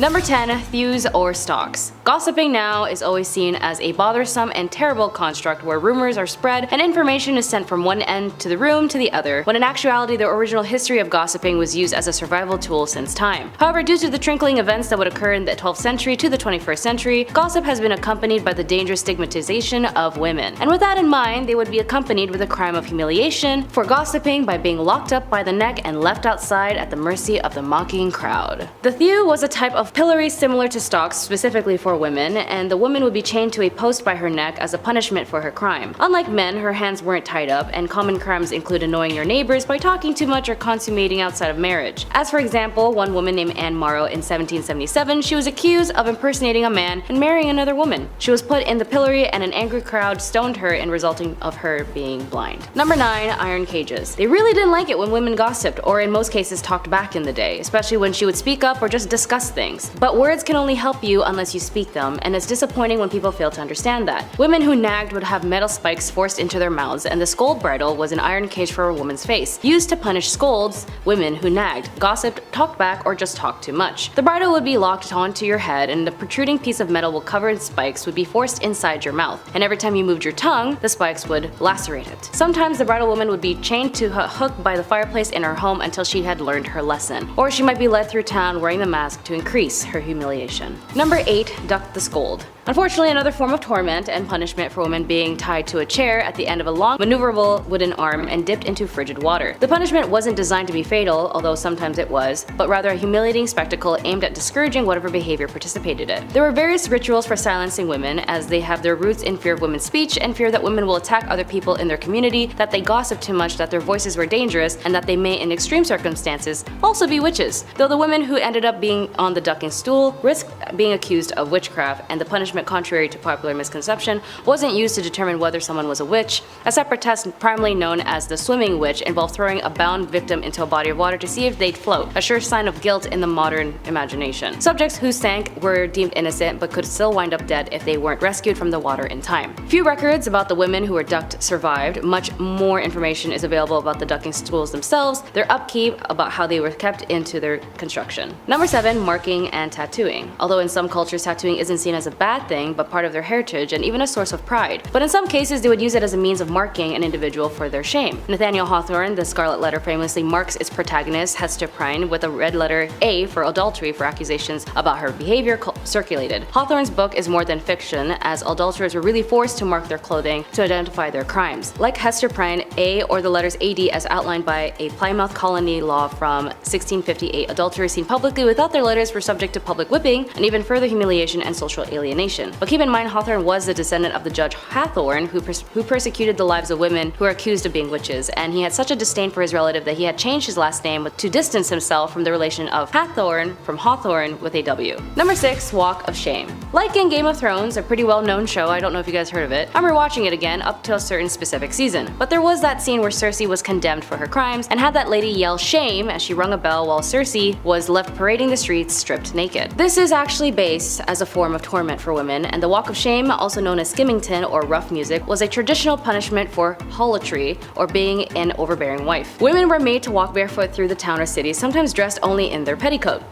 Number 10. Thews or stalks. Gossiping now is always seen as a bothersome and terrible construct where rumors are spread and information is sent from one end to the room to the other, when in actuality the original history of gossiping was used as a survival tool since time. However, due to the trickling events that would occur in the 12th century to the 21st century, gossip has been accompanied by the dangerous stigmatization of women. And with that in mind, they would be accompanied with the crime of humiliation for gossiping by being locked up by the neck and left outside at the mercy of the mocking crowd. The thew was a type of pillory similar to stocks specifically for women, and the woman would be chained to a post by her neck as a punishment for her crime. Unlike men, her hands weren't tied up, and common crimes include annoying your neighbors by talking too much or consummating outside of marriage. As for example, one woman named Anne Morrow in 1777, she was accused of impersonating a man and marrying another woman. She was put in the pillory and an angry crowd stoned her in resulting of her being blind. Number 9. Iron cages. They really didn't like it when women gossiped, or in most cases talked back in the day, especially when she would speak up or just discuss things. But words can only help you unless you speak them, and it's disappointing when people fail to understand that. Women who nagged would have metal spikes forced into their mouths, and the scold bridle was an iron cage for a woman's face, used to punish scolds, women who nagged, gossiped, talked back, or just talked too much. The bridle would be locked onto your head, and the protruding piece of metal covered in spikes would be forced inside your mouth, and every time you moved your tongue, the spikes would lacerate it. Sometimes the bridal woman would be chained to a hook by the fireplace in her home until she had learned her lesson, or she might be led through town wearing the mask to increase her humiliation. Number 8. Duck the scold. Unfortunately, another form of torment and punishment for women being tied to a chair at the end of a long, maneuverable wooden arm and dipped into frigid water. The punishment wasn't designed to be fatal, although sometimes it was, but rather a humiliating spectacle aimed at discouraging whatever behavior participated in it. There were various rituals for silencing women, as they have their roots in fear of women's speech and fear that women will attack other people in their community, that they gossip too much, that their voices were dangerous, and that they may, in extreme circumstances, also be witches. Though the women who ended up being on the ducking stool risked being accused of witchcraft, and the punishment, contrary to popular misconception, wasn't used to determine whether someone was a witch. A separate test, primarily known as the swimming witch, involved throwing a bound victim into a body of water to see if they'd float, a sure sign of guilt in the modern imagination. Subjects who sank were deemed innocent but could still wind up dead if they weren't rescued from the water in time. Few records about the women who were ducked survived. Much more information is available about the ducking stools themselves, their upkeep, about how they were kept into their construction. Number 7. Marking and tattooing. Although in some cultures tattooing isn't seen as a bad thing, but part of their heritage and even a source of pride. But in some cases, they would use it as a means of marking an individual for their shame. Nathaniel Hawthorne, The Scarlet Letter, famously marks its protagonist, Hester Prynne, with a red letter A for adultery for accusations about her behavior circulated. Hawthorne's book is more than fiction, as adulterers were really forced to mark their clothing to identify their crimes. Like Hester Prynne, A or the letters AD as outlined by a Plymouth colony law from 1658, adulterers seen publicly without their letters were subject to public whipping and even further humiliation and social alienation. But keep in mind, Hawthorne was the descendant of the Judge Hathorne, who persecuted the lives of women who were accused of being witches, and he had such a disdain for his relative that he had changed his last name to distance himself from the relation of Hathorne from Hawthorne with a W. Number 6. Walk of Shame. Like in Game of Thrones, a pretty well-known show, I don't know if you guys heard of it, I'm rewatching it again up to a certain specific season. But there was that scene where Cersei was condemned for her crimes and had that lady yell shame as she rung a bell while Cersei was left parading the streets stripped naked. This is actually based as a form of torment for women, and the Walk of Shame, also known as skimmington or rough music, was a traditional punishment for harlotry, or being an overbearing wife. Women were made to walk barefoot through the town or city, sometimes dressed only in their petticoat.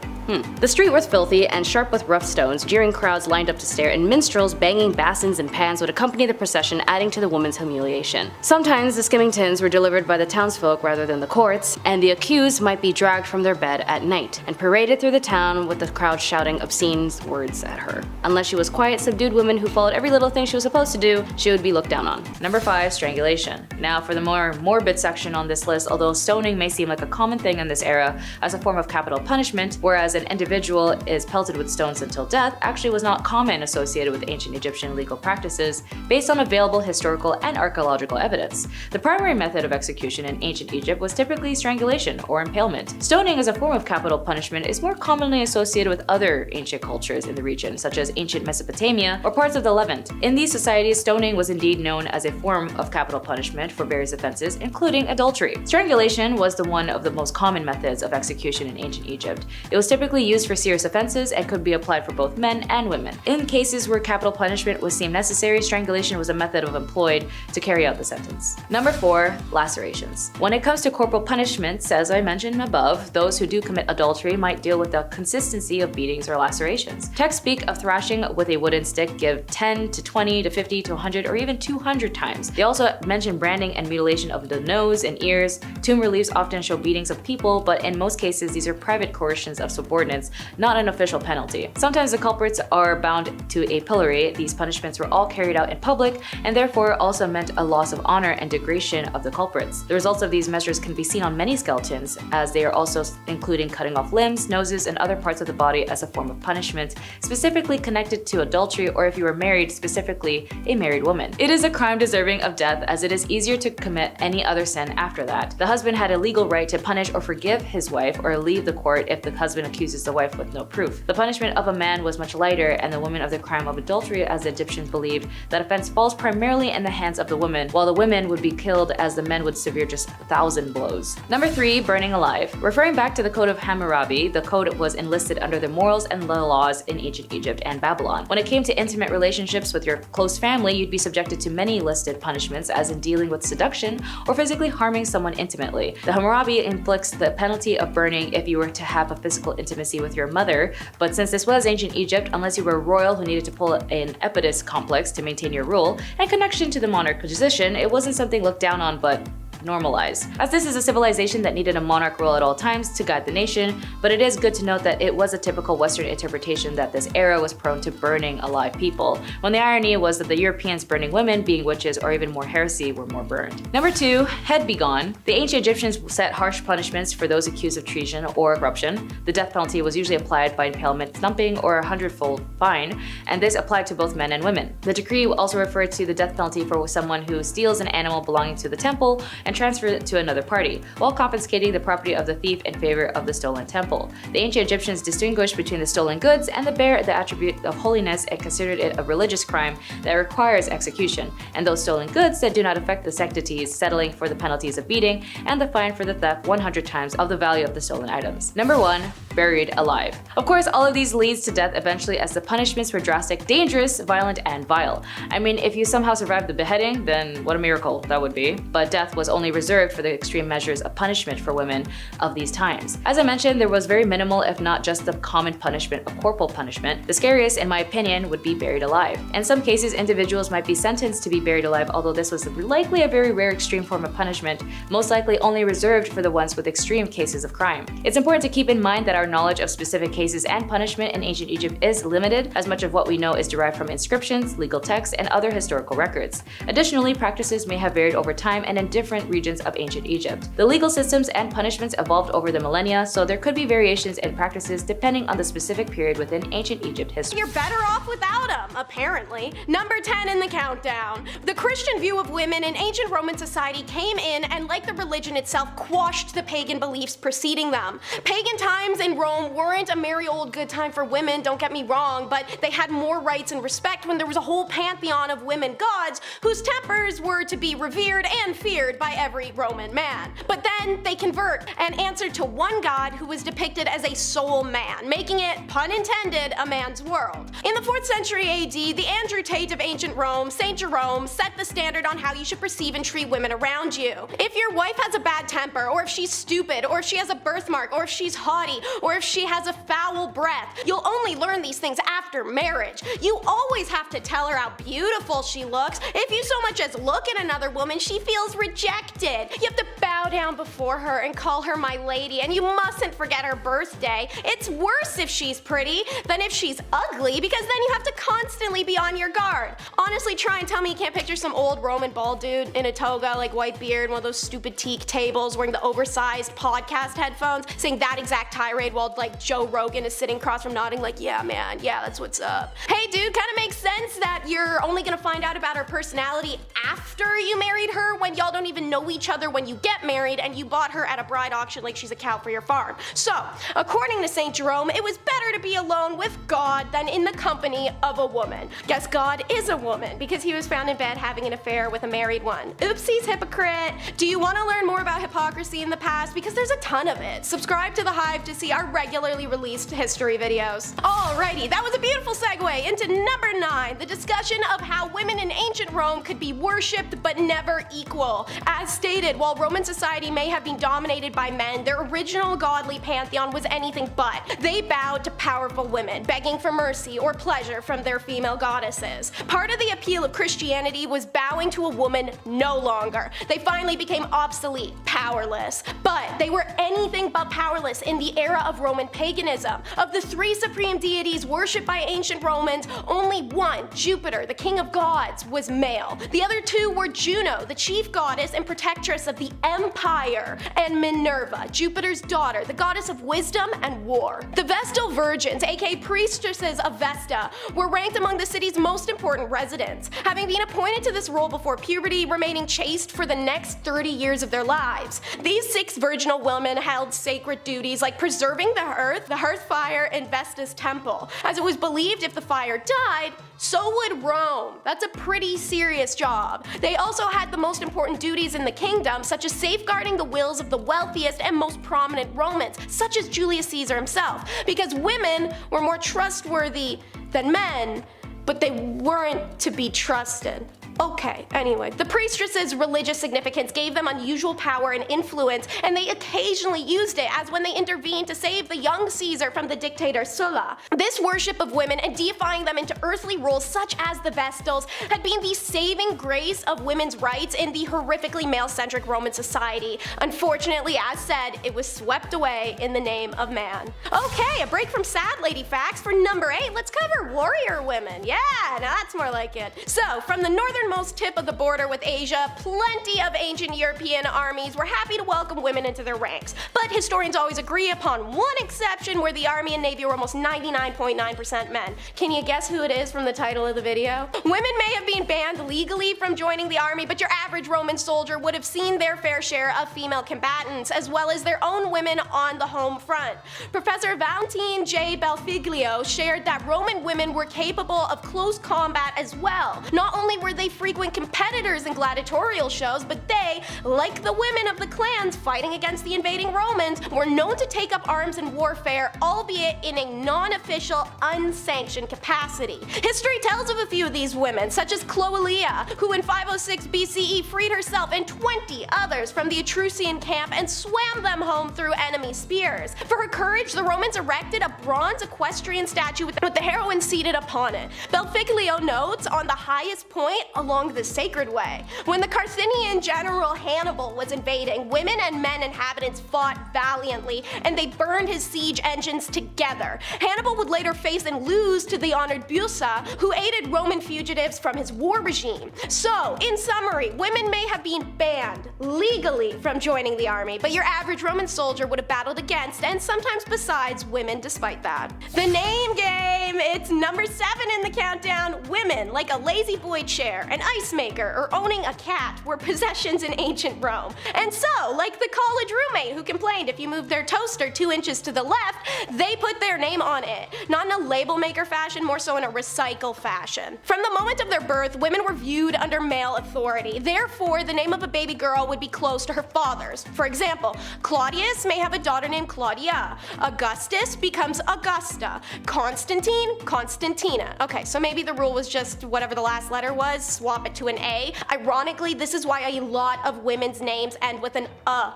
The street was filthy and sharp with rough stones, jeering crowds lined up to stare, and minstrels banging basins and pans would accompany the procession, adding to the woman's humiliation. Sometimes the skimmingtons were delivered by the townsfolk rather than the courts, and the accused might be dragged from their bed at night and paraded through the town with the crowd shouting obscene words at her. Unless she was quiet, subdued woman who followed every little thing she was supposed to do, she would be looked down on. Number 5. Strangulation. Now for the more morbid section on this list, although stoning may seem like a common thing in this era as a form of capital punishment, whereas an individual is pelted with stones until death actually was not common associated with ancient Egyptian legal practices based on available historical and archaeological evidence. The primary method of execution in ancient Egypt was typically strangulation or impalement. Stoning as a form of capital punishment is more commonly associated with other ancient cultures in the region, such as ancient Mesopotamia or parts of the Levant. In these societies, stoning was indeed known as a form of capital punishment for various offenses, including adultery. Strangulation was one of the most common methods of execution in ancient Egypt. It was typically typically used for serious offenses and could be applied for both men and women. In cases where capital punishment was deemed necessary, strangulation was a method employed to carry out the sentence. Number 4. Lacerations. When it comes to corporal punishments, as I mentioned above, those who do commit adultery might deal with the consistency of beatings or lacerations. Texts speak of thrashing with a wooden stick give 10 to 20 to 50 to 100 or even 200 times. They also mention branding and mutilation of the nose and ears. Tomb reliefs often show beatings of people, but in most cases these are private coercions of subordinates, not an official penalty. Sometimes the culprits are bound to a pillory. These punishments were all carried out in public and therefore also meant a loss of honor and degradation of the culprits. The results of these measures can be seen on many skeletons, as they are also including cutting off limbs, noses, and other parts of the body as a form of punishment, specifically connected to adultery or if you were married, specifically a married woman. It is a crime deserving of death, as it is easier to commit any other sin after that. The husband had a legal right to punish or forgive his wife or leave the court if the husband accuses the wife with no proof. The punishment of a man was much lighter, and the woman of the crime of adultery, as the Egyptians believed, that offense falls primarily in the hands of the woman, while the women would be killed as the men would severe just 1,000 blows. Number 3. Burning alive. Referring back to the Code of Hammurabi, the code was enlisted under the morals and the laws in ancient Egypt and Babylon. When it came to intimate relationships with your close family, you'd be subjected to many listed punishments, as in dealing with seduction or physically harming someone intimately. The Hammurabi inflicts the penalty of burning if you were to have a physical intimacy with your mother, but since this was ancient Egypt, unless you were royal who needed to pull an Oedipus complex to maintain your rule and connection to the monarch position, it wasn't something looked down on but normalized. As this is a civilization that needed a monarch rule at all times to guide the nation, but it is good to note that it was a typical Western interpretation that this era was prone to burning alive people, when the irony was that the Europeans burning women, being witches or even more heresy, were more burned. Number 2. Head be gone. The ancient Egyptians set harsh punishments for those accused of treason or corruption. The death penalty was usually applied by impalement, thumping, or a 100-fold fine, and this applied to both men and women. The decree also referred to the death penalty for someone who steals an animal belonging to the temple and transfers it to another party, while confiscating the property of the thief in favor of the stolen temple. The ancient Egyptians distinguished between the stolen goods and bear the attribute of holiness and considered it a religious crime that requires execution, and those stolen goods that do not affect the sanctities, settling for the penalties of beating and the fine for the theft 100 times of the value of the stolen items. Number 1. Buried alive. Of course, all of these leads to death eventually, as the punishments were drastic, dangerous, violent, and vile. I mean, if you somehow survived the beheading, then what a miracle that would be. But death was only reserved for the extreme measures of punishment for women of these times. As I mentioned, there was very minimal, if not just the common punishment of corporal punishment. The scariest, in my opinion, would be buried alive. In some cases, individuals might be sentenced to be buried alive, although this was likely a very rare extreme form of punishment, most likely only reserved for the ones with extreme cases of crime. It's important to keep in mind that our knowledge of specific cases and punishment in ancient Egypt is limited, as much of what we know is derived from inscriptions, legal texts, and other historical records. Additionally, practices may have varied over time and in different regions of ancient Egypt. The legal systems and punishments evolved over the millennia, so there could be variations in practices depending on the specific period within ancient Egypt history. You're better off without them, apparently. Number 10 in the countdown. The Christian view of women in ancient Roman society came in and, like the religion itself, quashed the pagan beliefs preceding them. Pagan times in Rome weren't a merry old good time for women, don't get me wrong, but they had more rights and respect when there was a whole pantheon of women gods whose tempers were to be revered and feared by every Roman man. But then they convert and answer to one god who was depicted as a soul man, making it, pun intended, a man's world. In the 4th century AD, the Andrew Tate of ancient Rome, Saint Jerome, set the standard on how you should perceive and treat women around you. If your wife has a bad temper, or if she's stupid, or if she has a birthmark, or if she's haughty, or if she has a foul breath, you'll only learn these things after marriage. You always have to tell her how beautiful she looks. If you so much as look at another woman, she feels rejected. You have to bow down before her and call her my lady, and you mustn't forget her birthday. It's worse if she's pretty than if she's ugly, because then you have to constantly be on your guard. Honestly, try and tell me you can't picture some old Roman bald dude in a toga, like white beard, one of those stupid teak tables, wearing the oversized podcast headphones, saying that exact tirade while like Joe Rogan is sitting across from nodding like, yeah man, yeah, that's what's up. Hey dude, kinda makes sense that you're only gonna find out about her personality after you married her, when y'all don't even know each other when you get married and you bought her at a bride auction like she's a cow for your farm. So, according to Saint Jerome, it was better to be alone with God than in the company of a woman. Guess God is a woman, because he was found in bed having an affair with a married one. Oopsies, hypocrite. Do you want to learn more about hypocrisy in the past? Because there's a ton of it. Subscribe to The Hive to see our regularly released history videos. Alrighty, that was a beautiful segue into number 9, the discussion of how women in ancient Rome could be worshipped but never equal. As stated, while Roman society may have been dominated by men, their original godly pantheon was anything but. They bowed to powerful women, begging for mercy or pleasure from their female goddesses. Part of the appeal of Christianity was bowing to a woman no longer. They finally became obsolete, powerless. But they were anything but powerless in the era of Roman paganism. Of the 3 supreme deities worshipped by ancient Romans, only one, Jupiter, the king of gods, was male. The other 2 were Juno, the chief goddess and protectress of the empire, and Minerva, Jupiter's daughter, the goddess of wisdom and war. The Vestal Virgins, aka Priestesses of Vesta, were ranked among the city's most important residents, having been appointed to this role before puberty, remaining chaste for the next 30 years of their lives. These 6 virginal women held sacred duties like preserving the hearth fire, and Vesta's temple, as it was believed if the fire died, so would Rome. That's a pretty serious job. They also had the most important duties in the kingdom, such as safeguarding the wills of the wealthiest and most prominent Romans, such as Julius Caesar himself, because women were more trustworthy than men, but they weren't to be trusted. Okay, anyway, the priestesses' religious significance gave them unusual power and influence, and they occasionally used it, as when they intervened to save the young Caesar from the dictator Sulla. This worship of women and deifying them into earthly roles such as the Vestals had been the saving grace of women's rights in the horrifically male-centric Roman society. Unfortunately, as said, it was swept away in the name of man. Okay, a break from sad lady facts. For number 8, let's cover warrior women. Yeah, now that's more like it. So, from the northernmost tip of the border with Asia, plenty of ancient European armies were happy to welcome women into their ranks. But historians always agree upon one exception where the army and navy were almost 99.9% men. Can you guess who it is from the title of the video? Women may have been banned legally from joining the army, but your average Roman soldier would have seen their fair share of female combatants, as well as their own women on the home front. Professor Valentine J. Belfiglio shared that Roman women were capable of close combat as well. Not only were they frequent competitors in gladiatorial shows, but they, like the women of the clans fighting against the invading Romans, were known to take up arms in warfare, albeit in a non-official, unsanctioned capacity. History tells of a few of these women, such as Cloelia, who in 506 BCE freed herself and 20 others from the Etruscan camp and swam them home through enemy spears. For her courage, the Romans erected a bronze equestrian statue with the heroine seated upon it. Belfiglio notes, on the highest point along the sacred way. When the Carthaginian general Hannibal was invading, women and men inhabitants fought valiantly, and they burned his siege engines together. Hannibal would later face and lose to the honored Busa, who aided Roman fugitives from his war regime. So, in summary, women may have been banned legally from joining the army, but your average Roman soldier would have battled against, and sometimes besides, women despite that. The name game! It's number 7 in the countdown. Women, like a lazy boy chair, an ice maker, or owning a cat, were possessions in ancient Rome. And so, like the college roommate who complained if you moved their toaster 2 inches to the left, they put their name on it. Not in a label maker fashion, more so in a recycle fashion. From the moment of their birth, women were viewed under male authority. Therefore, the name of a baby girl would be close to her father's. For example, Claudius may have a daughter named Claudia. Augustus becomes Augusta. Constantine, Constantina. Okay, so maybe the rule was just whatever the last letter was, swap it to an A. Ironically, this is why a lot of women's names end with an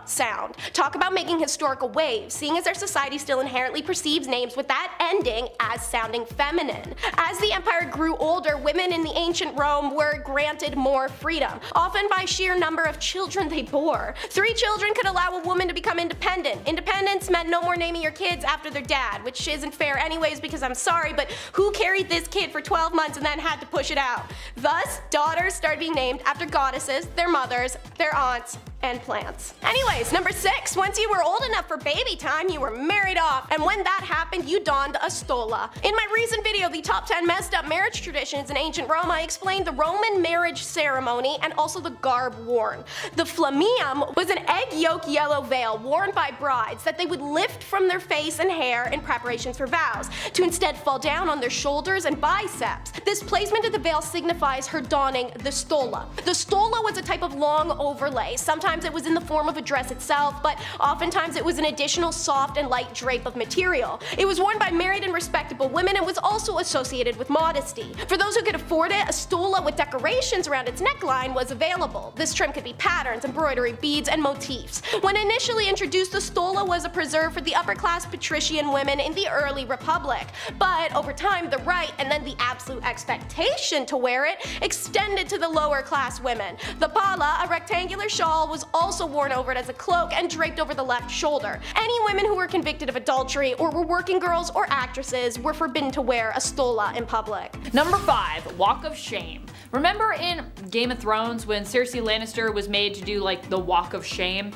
sound. Talk about making historical waves, seeing as our society still inherently perceives names with that ending as sounding feminine. As the empire grew older, women in the ancient Rome were granted more freedom, often by sheer number of children they bore. 3 children could allow a woman to become independent. Independence meant no more naming your kids after their dad, which isn't fair anyways because I'm sorry, but who carried this kid for 12 months and then had to push it out? Thus, daughters started being named after goddesses, their mothers, their aunts, and plants. Anyways, number 6, once you were old enough for baby time, you were married off, and when that happened, you donned a stola. In my recent video, the top 10 messed up marriage traditions in ancient Rome, I explained the Roman marriage ceremony and also the garb worn. The flammeum was an egg yolk yellow veil worn by brides that they would lift from their face and hair in preparations for vows, to instead fall down on their shoulders and biceps. This placement of the veil signifies her donning the stola. The stola was a type of long overlay, sometimes Sometimes it was in the form of a dress itself, but oftentimes it was an additional soft and light drape of material. It was worn by married and respectable women and was also associated with modesty. For those who could afford it, a stola with decorations around its neckline was available. This trim could be patterns, embroidery, beads, and motifs. When initially introduced, the stola was a preserve for the upper-class patrician women in the early republic. But over time, the right and then the absolute expectation to wear it extended to the lower-class women. The pala, a rectangular shawl, was also worn over it as a cloak and draped over the left shoulder. Any women who were convicted of adultery or were working girls or actresses were forbidden to wear a stola in public. Number 5. Walk of Shame. Remember in Game of Thrones when Cersei Lannister was made to do like the Walk of Shame?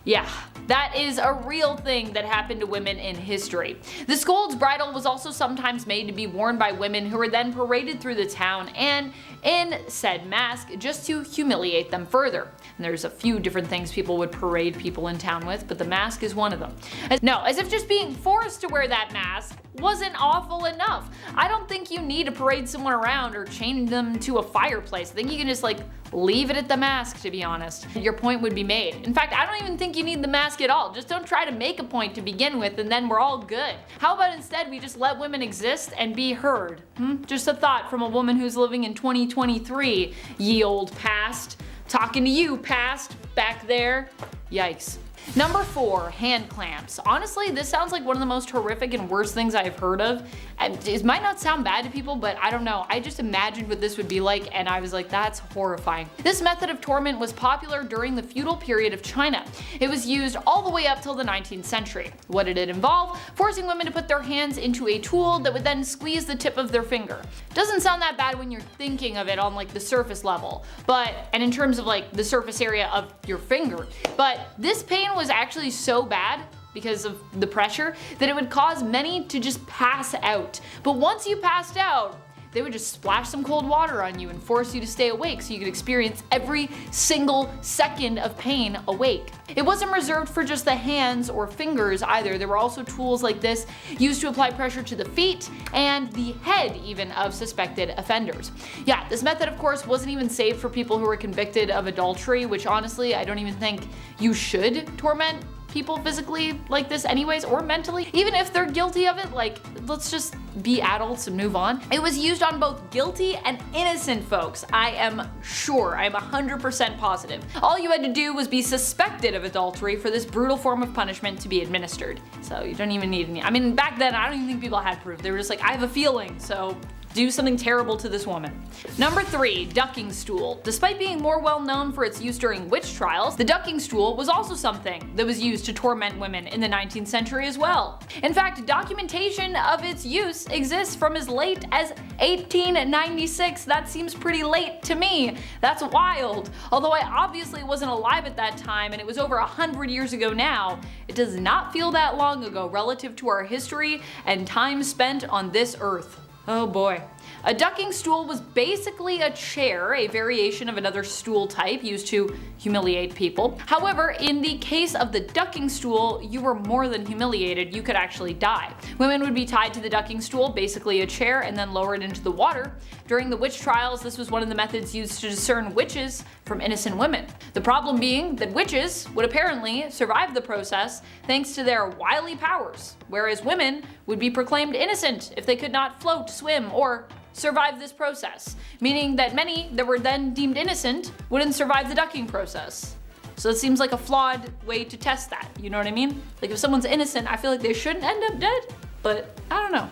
Yeah, that is a real thing that happened to women in history. The Scold's Bridle was also sometimes made to be worn by women who were then paraded through the town and in said mask just to humiliate them further. And there's a few different things people would parade people in town with, but the mask is one of them. No, as if just being forced to wear that mask wasn't awful enough. I don't think you need to parade someone around or chain them to a fireplace. I think you can just like leave it at the mask, to be honest. Your point would be made. In fact, I don't even think you need the mask at all. Just don't try to make a point to begin with and then we're all good. How about instead we just let women exist and be heard? Just a thought from a woman who's living in 2023, ye old past. Talking to you, past, back there. Yikes. Number 4, hand clamps. Honestly, this sounds like one of the most horrific and worst things I've heard of. It might not sound bad to people, but I don't know. I just imagined what this would be like and I was like, that's horrifying. This method of torment was popular during the feudal period of China. It was used all the way up till the 19th century. What did it involve? Forcing women to put their hands into a tool that would then squeeze the tip of their finger. Doesn't sound that bad when you're thinking of it on like the surface level, and in terms of like the surface area of your finger. But this pain was actually so bad because of the pressure that it would cause many to just pass out. But once you passed out, they would just splash some cold water on you and force you to stay awake so you could experience every single second of pain awake. It wasn't reserved for just the hands or fingers either. There were also tools like this used to apply pressure to the feet and the head even of suspected offenders. Yeah, this method of course wasn't even safe for people who were convicted of adultery, which honestly I don't even think you should torment people physically like this anyways, or mentally. Even if they're guilty of it, like, let's just be adults and move on. It was used on both guilty and innocent folks. I am sure, I'm 100% positive. All you had to do was be suspected of adultery for this brutal form of punishment to be administered. So you don't even need any, I mean, back then I don't even think people had proof. They were just like, I have a feeling, so do something terrible to this woman. Number 3, ducking stool. Despite being more well known for its use during witch trials, the ducking stool was also something that was used to torment women in the 19th century as well. In fact, documentation of its use exists from as late as 1896. That seems pretty late to me. That's wild. Although I obviously wasn't alive at that time and it was over 100 years ago now, it does not feel that long ago relative to our history and time spent on this earth. Oh boy. A ducking stool was basically a chair, a variation of another stool type used to humiliate people. However, in the case of the ducking stool, you were more than humiliated, you could actually die. Women would be tied to the ducking stool, basically a chair, and then lowered into the water. During the witch trials, this was one of the methods used to discern witches from innocent women. The problem being that witches would apparently survive the process thanks to their wily powers, whereas women would be proclaimed innocent if they could not float, swim, or survive this process, meaning that many that were then deemed innocent wouldn't survive the ducking process. So it seems like a flawed way to test that, you know what I mean? Like if someone's innocent, I feel like they shouldn't end up dead, but I don't know.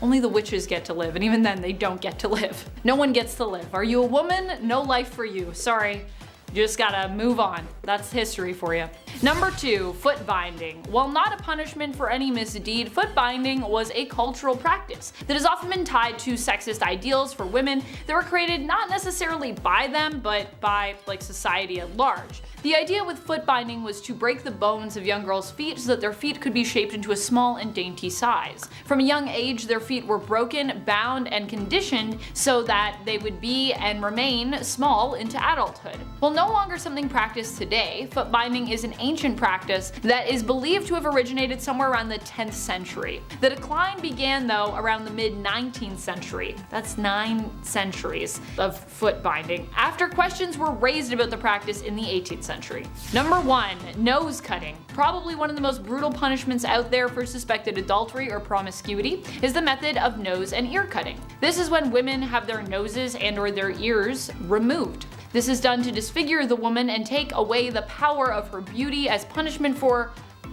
Only the witches get to live, and even then they don't get to live. No one gets to live. Are you a woman? No life for you. Sorry. You just gotta move on. That's history for you. Number 2, foot binding. While not a punishment for any misdeed, foot binding was a cultural practice that has often been tied to sexist ideals for women that were created not necessarily by them, but by like society at large. The idea with foot binding was to break the bones of young girls' feet so that their feet could be shaped into a small and dainty size. From a young age, their feet were broken, bound, and conditioned so that they would be and remain small into adulthood. While no longer something practiced today, foot binding is an ancient practice that is believed to have originated somewhere around the 10th century. The decline began though around the mid-19th century. That's 9 centuries of foot binding, after questions were raised about the practice in the 18th century. century. Number 1. Nose cutting. Probably one of the most brutal punishments out there for suspected adultery or promiscuity is the method of nose and ear cutting. This is when women have their noses and or their ears removed. This is done to disfigure the woman and take away the power of her beauty as punishment for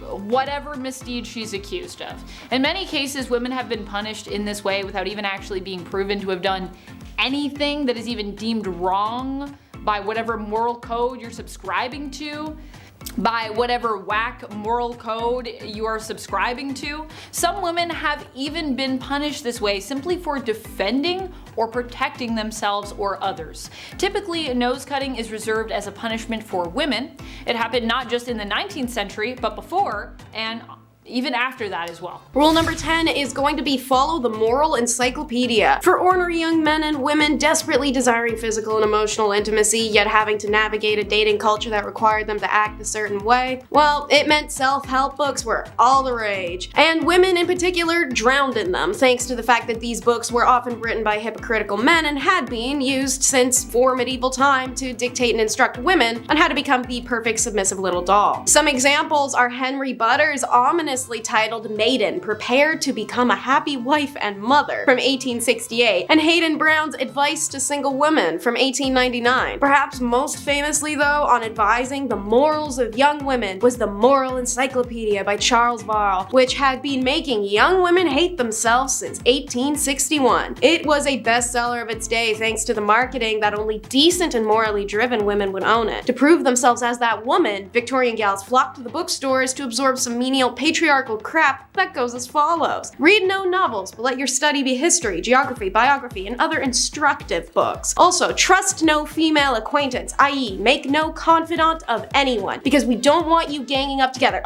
whatever misdeed she's accused of. In many cases, women have been punished in this way without even actually being proven to have done anything that is even deemed wrong by whatever moral code you're subscribing to, by whatever whack moral code you are subscribing to. Some women have even been punished this way simply for defending or protecting themselves or others. Typically, nose cutting is reserved as a punishment for women. It happened not just in the 19th century, but before and even after that as well. Rule number 10 is going to be follow the moral encyclopedia. For ornery young men and women desperately desiring physical and emotional intimacy, yet having to navigate a dating culture that required them to act a certain way, well, it meant self-help books were all the rage. And women in particular drowned in them, thanks to the fact that these books were often written by hypocritical men and had been used since before medieval time to dictate and instruct women on how to become the perfect submissive little doll. Some examples are Henry Butter's ominous titled Maiden, Prepare to Become a Happy Wife and Mother from 1868, and Hayden Brown's Advice to Single Women from 1899. Perhaps most famously though, on advising the morals of young women was the Moral Encyclopedia by Charles Varl, which had been making young women hate themselves since 1861. It was a bestseller of its day thanks to the marketing that only decent and morally driven women would own it. To prove themselves as that woman, Victorian gals flocked to the bookstores to absorb some menial patriarchal crap that goes as follows. Read no novels, but let your study be history, geography, biography, and other instructive books. Also, trust no female acquaintance, i.e. make no confidant of anyone, because we don't want you ganging up together.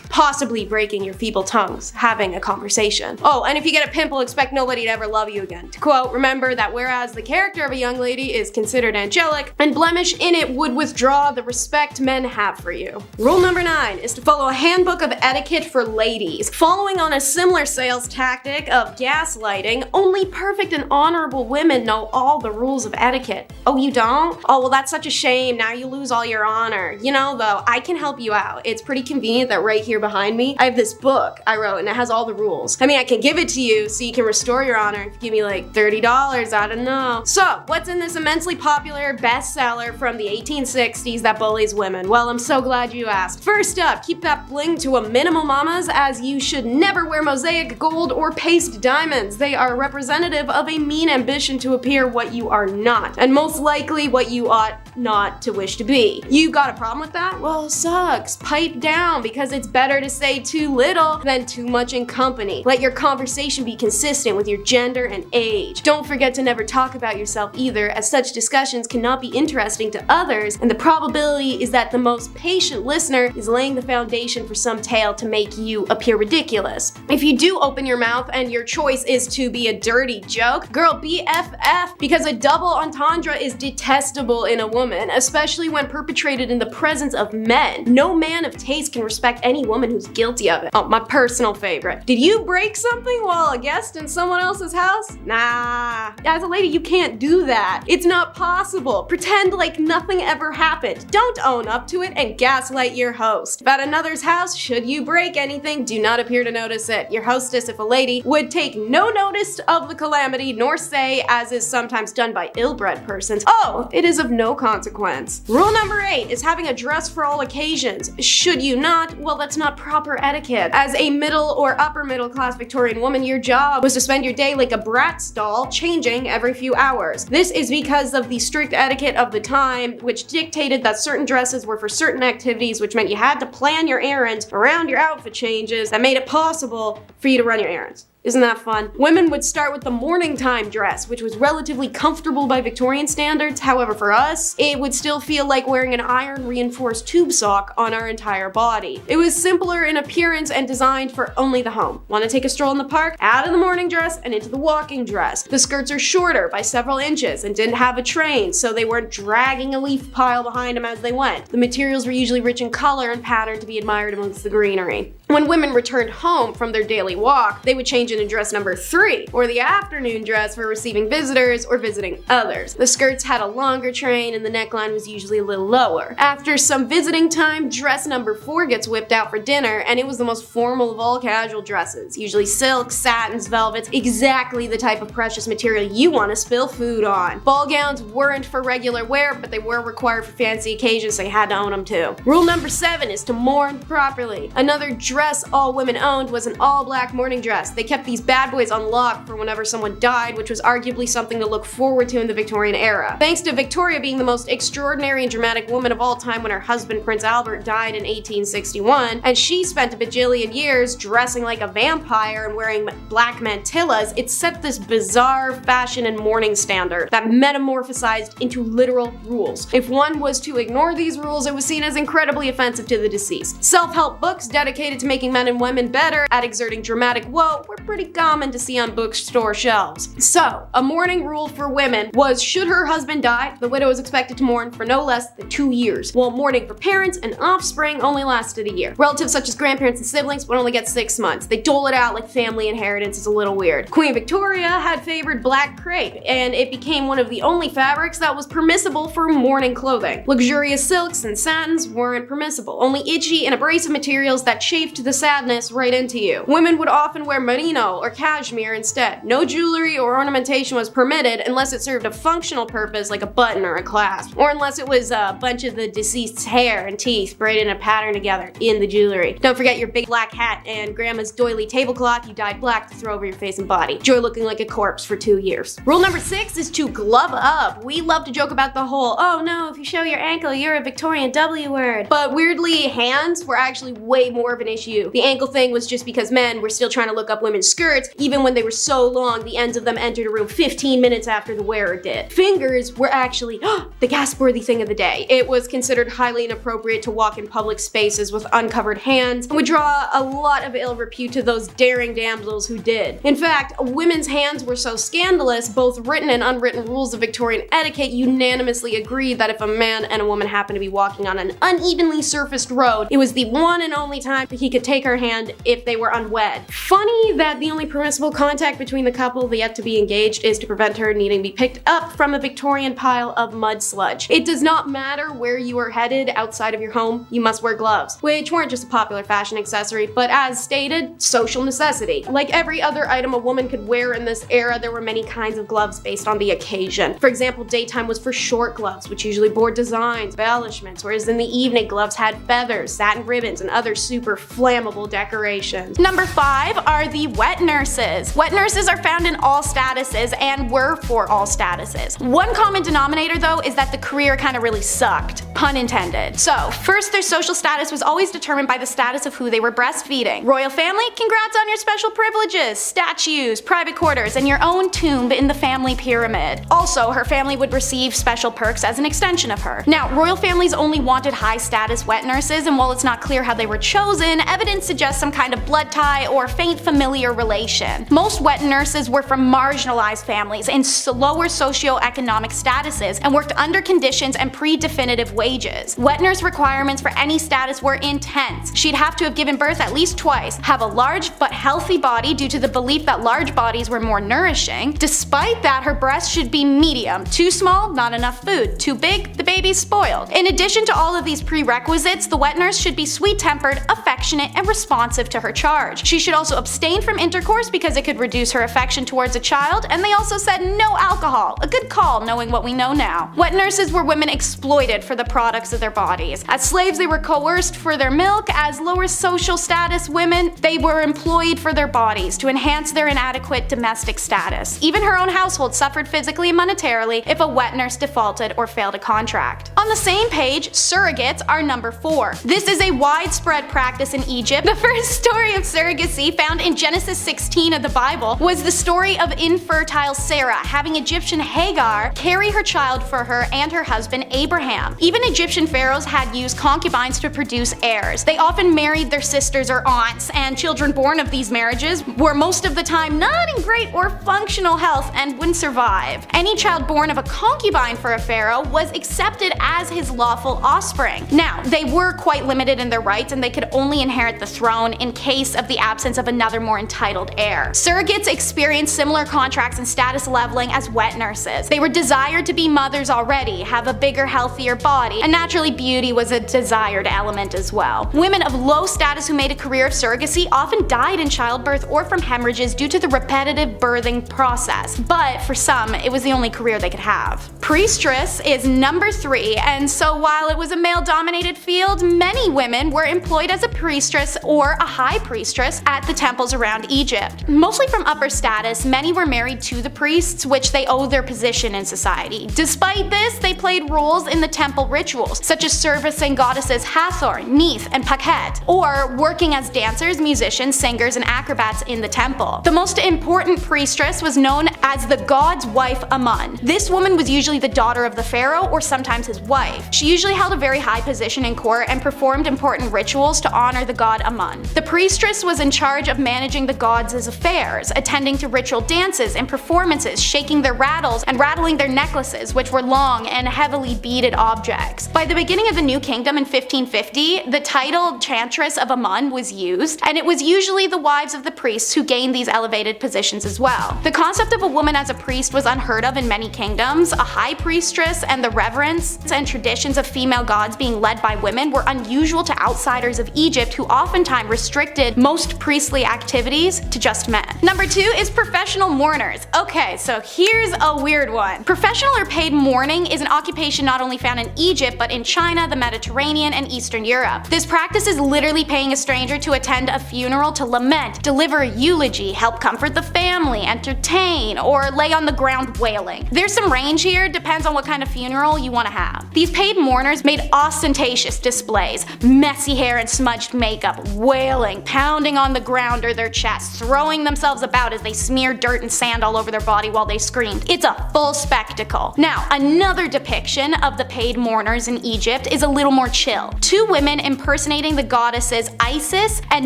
Possibly breaking your feeble tongues, having a conversation. Oh, and if you get a pimple, expect nobody to ever love you again. To quote, remember that whereas the character of a young lady is considered angelic, and blemish in it would withdraw the respect men have for you. Rule number 9 is to follow a handbook of etiquette for ladies. Following on a similar sales tactic of gaslighting, only perfect and honorable women know all the rules of etiquette. Oh, you don't? Oh, well, that's such a shame. Now you lose all your honor. You know, though, I can help you out. It's pretty convenient that right here behind me, I have this book I wrote and it has all the rules. I mean, I can give it to you so you can restore your honor if you give me like $30, I don't know. So, what's in this immensely popular bestseller from the 1860s that bullies women? Well, I'm so glad you asked. First up, keep that bling to a minimum, mamas, as you should never wear mosaic gold or paste diamonds. They are representative of a mean ambition to appear what you are not, and most likely what you ought not to wish to be. You got a problem with that? Well, sucks. Pipe down, because it's better to say too little than too much in company. Let your conversation be consistent with your gender and age. Don't forget to never talk about yourself either, as such discussions cannot be interesting to others, and the probability is that the most patient listener is laying the foundation for some tale to make you appear ridiculous. If you do open your mouth and your choice is to be a dirty joke, girl, BFF, because a double entendre is detestable in a woman, especially when perpetrated in the presence of men. No man of taste can respect any woman who's guilty of it. Oh, my personal favorite. Did you break something while a guest in someone else's house? Nah. As a lady, you can't do that. It's not possible. Pretend like nothing ever happened. Don't own up to it and gaslight your host. If at another's house, should you break anything, do not appear to notice it. Your hostess, if a lady, would take no notice of the calamity, nor say, as is sometimes done by ill-bred persons, oh, it is of no consequence. Rule number 8 is having a dress for all occasions. Should you not? Well, that's not proper etiquette. As a middle or upper middle class Victorian woman, your job was to spend your day like a Bratz doll, changing every few hours. This is because of the strict etiquette of the time, which dictated that certain dresses were for certain activities, which meant you had to plan your errands around your outfit changes that made it possible for you to run your errands. Isn't that fun? Women would start with the morning time dress, which was relatively comfortable by Victorian standards. However, for us, it would still feel like wearing an iron reinforced tube sock on our entire body. It was simpler in appearance and designed for only the home. Want to take a stroll in the park? Out of the morning dress and into the walking dress. The skirts are shorter by several inches and didn't have a train, so they weren't dragging a leaf pile behind them as they went. The materials were usually rich in color and pattern to be admired amongst the greenery. When women returned home from their daily walk, they would change occasion in dress number 3, or the afternoon dress for receiving visitors or visiting others. The skirts had a longer train and the neckline was usually a little lower. After some visiting time, dress number 4 gets whipped out for dinner, and it was the most formal of all casual dresses. Usually silks, satins, velvets, exactly the type of precious material you want to spill food on. Ball gowns weren't for regular wear, but they were required for fancy occasions, so you had to own them too. Rule number 7 is to mourn properly. Another dress all women owned was an all-black mourning dress. They kept these bad boys on lock for whenever someone died, which was arguably something to look forward to in the Victorian era. Thanks to Victoria being the most extraordinary and dramatic woman of all time when her husband Prince Albert died in 1861, and she spent a bajillion years dressing like a vampire and wearing black mantillas, it set this bizarre fashion and mourning standard that metamorphosized into literal rules. If one was to ignore these rules, it was seen as incredibly offensive to the deceased. Self-help books dedicated to making men and women better at exerting dramatic woe were pretty common to see on bookstore shelves. So, a mourning rule for women was should her husband die, the widow was expected to mourn for no less than 2 years, while mourning for parents and offspring only lasted a year. Relatives such as grandparents and siblings would only get 6 months. They dole it out like family inheritance is a little weird. Queen Victoria had favored black crepe, and it became one of the only fabrics that was permissible for mourning clothing. Luxurious silks and satins weren't permissible, only itchy and abrasive materials that chafed the sadness right into you. Women would often wear merino or cashmere instead. No jewelry or ornamentation was permitted unless it served a functional purpose like a button or a clasp, or unless it was a bunch of the deceased's hair and teeth braided in a pattern together in the jewelry. Don't forget your big black hat and grandma's doily tablecloth you dyed black to throw over your face and body. Enjoy looking like a corpse for 2 years. Rule number 6 is to glove up. We love to joke about the whole, oh no, if you show your ankle, you're a Victorian W word. But weirdly, hands were actually way more of an issue. The ankle thing was just because men were still trying to look up women's skirts, even when they were so long the ends of them entered a room 15 minutes after the wearer did. Fingers were actually the gasp-worthy thing of the day. It was considered highly inappropriate to walk in public spaces with uncovered hands, and would draw a lot of ill repute to those daring damsels who did. In fact, women's hands were so scandalous, both written and unwritten rules of Victorian etiquette unanimously agreed that if a man and a woman happened to be walking on an unevenly surfaced road, it was the one and only time that he could take her hand if they were unwed. Funny that the only permissible contact between the couple, the yet to be engaged, is to prevent her needing to be picked up from a Victorian pile of mud sludge. It does not matter where you are headed outside of your home, you must wear gloves, which weren't just a popular fashion accessory, but as stated, social necessity. Like every other item a woman could wear in this era, there were many kinds of gloves based on the occasion. For example, daytime was for short gloves, which usually bore designs, embellishments, whereas in the evening, gloves had feathers, satin ribbons, and other super flammable decorations. Number 5 are the wet nurses. Wet nurses are found in all statuses and were for all statuses. One common denominator though is that the career kind of really sucked, pun intended. So first, their social status was always determined by the status of who they were breastfeeding. Royal family, congrats on your special privileges, statues, private quarters, and your own tomb in the family pyramid. Also, her family would receive special perks as an extension of her. Now, royal families only wanted high status wet nurses, and while it's not clear how they were chosen, evidence suggests some kind of blood tie or faint familiar relation. Most wet nurses were from marginalized families in lower socioeconomic statuses and worked under conditions and pre-definitive wages. Wet nurse requirements for any status were intense. She'd have to have given birth at least twice, have a large but healthy body due to the belief that large bodies were more nourishing. Despite that, her breasts should be medium. Too small, not enough food. Too big, the baby's spoiled. In addition to all of these prerequisites, the wet nurse should be sweet-tempered, affectionate, and responsive to her charge. She should also abstain from intercourse because it could reduce her affection towards a child, and they also said no alcohol. A good call, knowing what we know now. Wet nurses were women exploited for the products of their bodies. As slaves, they were coerced for their milk. As lower social status women, they were employed for their bodies to enhance their inadequate domestic status. Even her own household suffered physically and monetarily if a wet nurse defaulted or failed a contract. On the same page, surrogates are number 4. This is a widespread practice in Egypt. The first story of surrogacy found in Genesis 16 of the Bible was the story of infertile Sarah having Egyptian Hagar carry her child for her and her husband Abraham. Even Ancient Egyptian pharaohs had used concubines to produce heirs. They often married their sisters or aunts, and children born of these marriages were most of the time not in great or functional health and wouldn't survive. Any child born of a concubine for a pharaoh was accepted as his lawful offspring. Now, they were quite limited in their rights, and they could only inherit the throne in case of the absence of another more entitled heir. Surrogates experienced similar contracts and status leveling as wet nurses. They were desired to be mothers already, have a bigger, healthier body, and naturally beauty was a desired element as well. Women of low status who made a career of surrogacy often died in childbirth or from hemorrhages due to the repetitive birthing process, but for some, it was the only career they could have. Priestess is number 3, and so while it was a male-dominated field, many women were employed as a priestess or a high priestess at the temples around Egypt. Mostly from upper status, many were married to the priests, which they owed their position in society. Despite this, they played roles in the temple rituals, such as servicing goddesses Hathor, Neith, and Pakhet, or working as dancers, musicians, singers, and acrobats in the temple. The most important priestess was known as the god's wife Amun. This woman was usually the daughter of the pharaoh or sometimes his wife. She usually held a very high position in court and performed important rituals to honor the god Amun. The priestess was in charge of managing the gods' affairs, attending to ritual dances and performances, shaking their rattles and rattling their necklaces, which were long and heavily beaded objects. By the beginning of the New Kingdom in 1550, the title Chantress of Amun was used, and it was usually the wives of the priests who gained these elevated positions as well. The concept of a woman as a priest was unheard of in many kingdoms. A high priestess and the reverence and traditions of female gods being led by women were unusual to outsiders of Egypt, who oftentimes restricted most priestly activities to just men. Number 2 is professional mourners. Okay, so here's a weird one. Professional or paid mourning is an occupation not only found in Egypt, but in China, the Mediterranean, and Eastern Europe. This practice is literally paying a stranger to attend a funeral to lament, deliver a eulogy, help comfort the family, entertain, or lay on the ground wailing. There's some range here, depends on what kind of funeral you want to have. These paid mourners made ostentatious displays, messy hair and smudged makeup, wailing, pounding on the ground or their chests, throwing themselves about as they smeared dirt and sand all over their body while they screamed. It's a full spectacle. Now, another depiction of the paid mourners in Egypt is a little more chill. 2 women impersonating the goddesses Isis and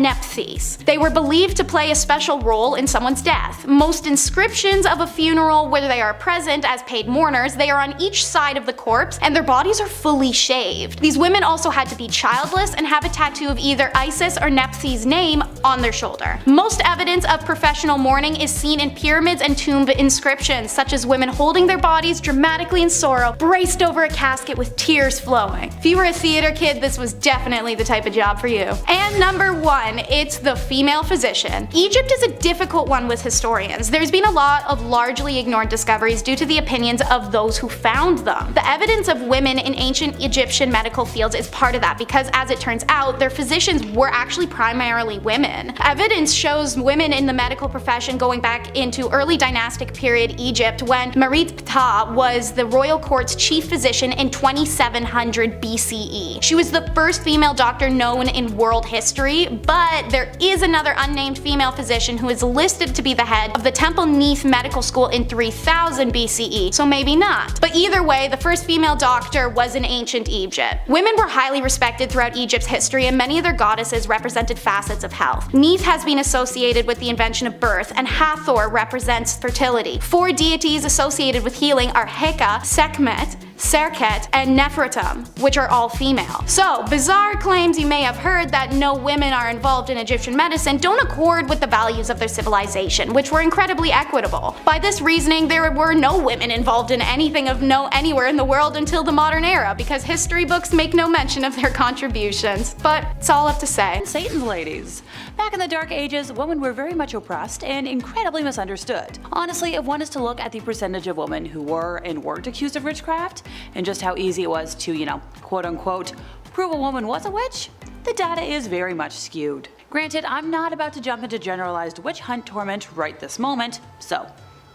Nephthys. They were believed to play a special role in someone's death. Most inscriptions of a funeral where they are present as paid mourners, they are on each side of the corpse and their bodies are fully shaved. These women also had to be childless and have a tattoo of either Isis or Nephthys' name on their shoulder. Most evidence of professional mourning is seen in pyramids and tomb inscriptions, such as women holding their bodies dramatically in sorrow, braced over a casket with tears flowing. If you were a theater kid, this was definitely the type of job for you. And number 1, it's the female physician. Egypt is a difficult one with historians. There's been a lot of largely ignored discoveries due to the opinions of those who found them. The evidence of women in ancient Egyptian medical fields is part of that because, as it turns out, their physicians were actually primarily women. Evidence shows women in the medical profession going back into early dynastic period Egypt, when Merit Ptah was the royal court's chief physician in 2700 BCE. She was the first female doctor known in world history, but there is another unnamed female physician who is listed to be the head of the Temple Neith Medical School in 3000 BCE, so maybe not. But either way, the first female doctor was in ancient Egypt. Women were highly respected throughout Egypt's history, and many of their goddesses represented facets of health. Neith has been associated with the invention of birth, and Hathor represents fertility. 4 deities associated with healing are Heka, Sekhmet, Serket, and Nefertum, which are all female. So, bizarre claims you may have heard that no women are involved in Egyptian medicine don't accord with the values of their civilization, which were incredibly equitable. By this reasoning, there were no women involved in anything of note anywhere in the world until the modern era, because history books make no mention of their contributions. But it's all up to say. Satan's ladies. Back in the Dark Ages, women were very much oppressed and incredibly misunderstood. Honestly, if one is to look at the percentage of women who were and weren't accused of witchcraft, and just how easy it was to, quote unquote, prove a woman was a witch, the data is very much skewed. Granted, I'm not about to jump into generalized witch hunt torment right this moment, so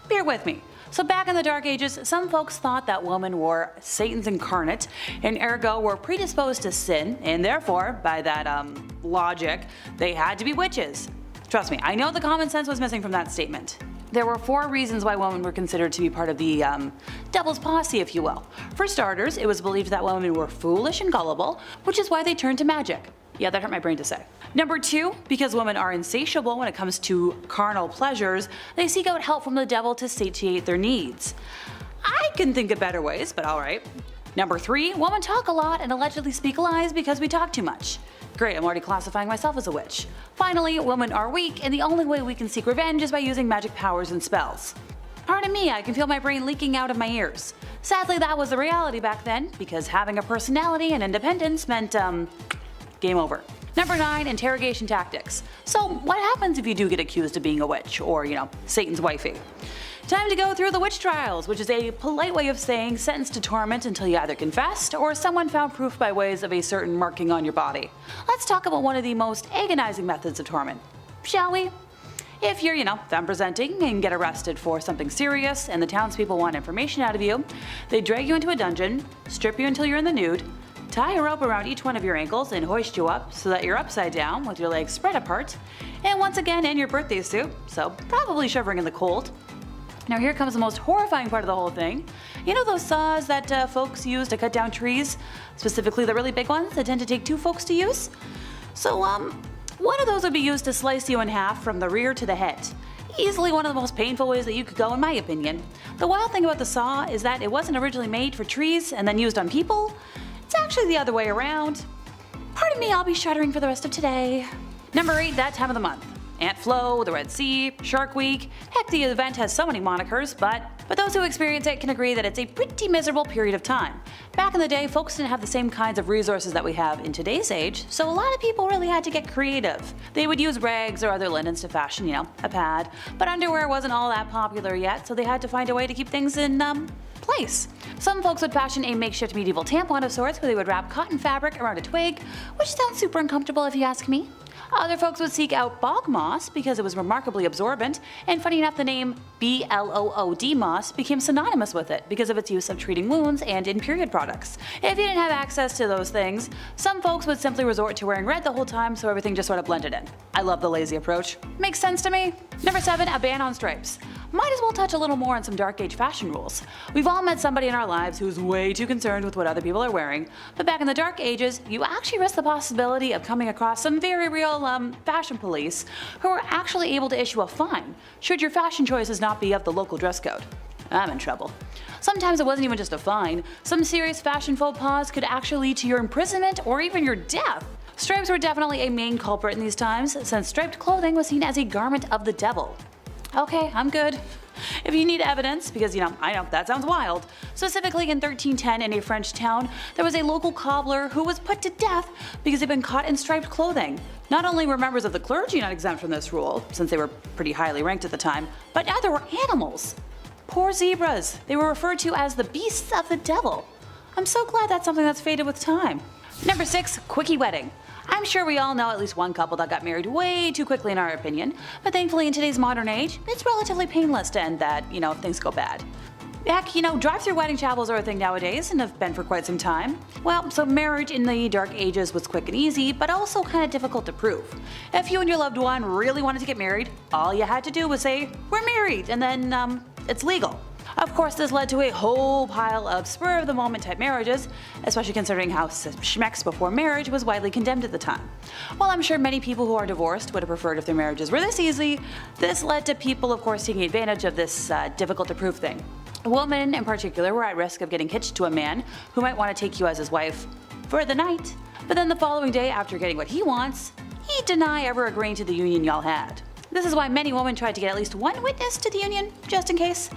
bear with me. So back in the Dark Ages, some folks thought that women were Satan's incarnate, and ergo were predisposed to sin, and therefore, by that logic, they had to be witches. Trust me, I know the common sense was missing from that statement. There were 4 reasons why women were considered to be part of the devil's posse, if you will. For starters, it was believed that women were foolish and gullible, which is why they turned to magic. Yeah, that hurt my brain to say. Number 2, because women are insatiable when it comes to carnal pleasures, they seek out help from the devil to satiate their needs. I can think of better ways, but alright. Number 3, women talk a lot and allegedly speak lies because we talk too much. Great, I'm already classifying myself as a witch. Finally, women are weak, and the only way we can seek revenge is by using magic powers and spells. Pardon me, I can feel my brain leaking out of my ears. Sadly, that was the reality back then, because having a personality and independence meant, game over. Number 9, interrogation tactics. So what happens if you do get accused of being a witch, or, Satan's wifey? Time to go through the witch trials, which is a polite way of saying sentenced to torment until you either confessed or someone found proof by ways of a certain marking on your body. Let's talk about one of the most agonizing methods of torment, shall we? If you're, femme presenting and get arrested for something serious and the townspeople want information out of you, they drag you into a dungeon, strip you until you're in the nude, tie a rope around each one of your ankles and hoist you up so that you're upside down with your legs spread apart, and once again in your birthday suit, so probably shivering in the cold. Now here comes the most horrifying part of the whole thing. You know those saws that folks use to cut down trees? Specifically the really big ones that tend to take 2 folks to use? So one of those would be used to slice you in half from the rear to the head. Easily one of the most painful ways that you could go in my opinion. The wild thing about the saw is that it wasn't originally made for trees and then used on people. It's actually the other way around. Pardon me, I'll be shuddering for the rest of today. Number 8, that time of the month. Ant Flow, the Red Sea, Shark Week. Heck, the event has so many monikers, but those who experience it can agree that it's a pretty miserable period of time. Back in the day, folks didn't have the same kinds of resources that we have in today's age, so a lot of people really had to get creative. They would use rags or other linens to fashion, a pad, but underwear wasn't all that popular yet, so they had to find a way to keep things in, place. Some folks would fashion a makeshift medieval tampon of sorts where they would wrap cotton fabric around a twig, which sounds super uncomfortable if you ask me. Other folks would seek out bog moss because it was remarkably absorbent, and funny enough the name BLOOD moss became synonymous with it because of its use of treating wounds and in period products. If you didn't have access to those things, some folks would simply resort to wearing red the whole time so everything just sort of blended in. I love the lazy approach. Makes sense to me. Number 7, a ban on stripes. Might as well touch a little more on some dark age fashion rules. We've all met somebody in our lives who's way too concerned with what other people are wearing, but back in the dark ages, you actually risk the possibility of coming across some very real fashion police who are actually able to issue a fine should your fashion choices not be of the local dress code. I'm in trouble. Sometimes it wasn't even just a fine. Some serious fashion faux pas could actually lead to your imprisonment or even your death. Stripes were definitely a main culprit in these times, since striped clothing was seen as a garment of the devil. Okay, I'm good. If you need evidence, because I know that sounds wild. Specifically in 1310 in a French town, there was a local cobbler who was put to death because he'd been caught in striped clothing. Not only were members of the clergy not exempt from this rule, since they were pretty highly ranked at the time, but now there were animals. Poor zebras. They were referred to as the beasts of the devil. I'm so glad that's something that's faded with time. Number 6, quickie wedding. I'm sure we all know at least one couple that got married way too quickly in our opinion, but thankfully in today's modern age, it's relatively painless to end that, if things go bad. Heck, drive-through wedding chapels are a thing nowadays and have been for quite some time. Well, so marriage in the dark ages was quick and easy, but also kind of difficult to prove. If you and your loved one really wanted to get married, all you had to do was say, "We're married," and then, it's legal. Of course, this led to a whole pile of spur-of-the-moment type marriages, especially considering how schmex before marriage was widely condemned at the time. While I'm sure many people who are divorced would have preferred if their marriages were this easy, this led to people, of course, taking advantage of this difficult-to-prove thing. Women, in particular, were at risk of getting hitched to a man who might want to take you as his wife for the night, but then the following day, after getting what he wants, he'd deny ever agreeing to the union y'all had. This is why many women tried to get at least one witness to the union, just in case.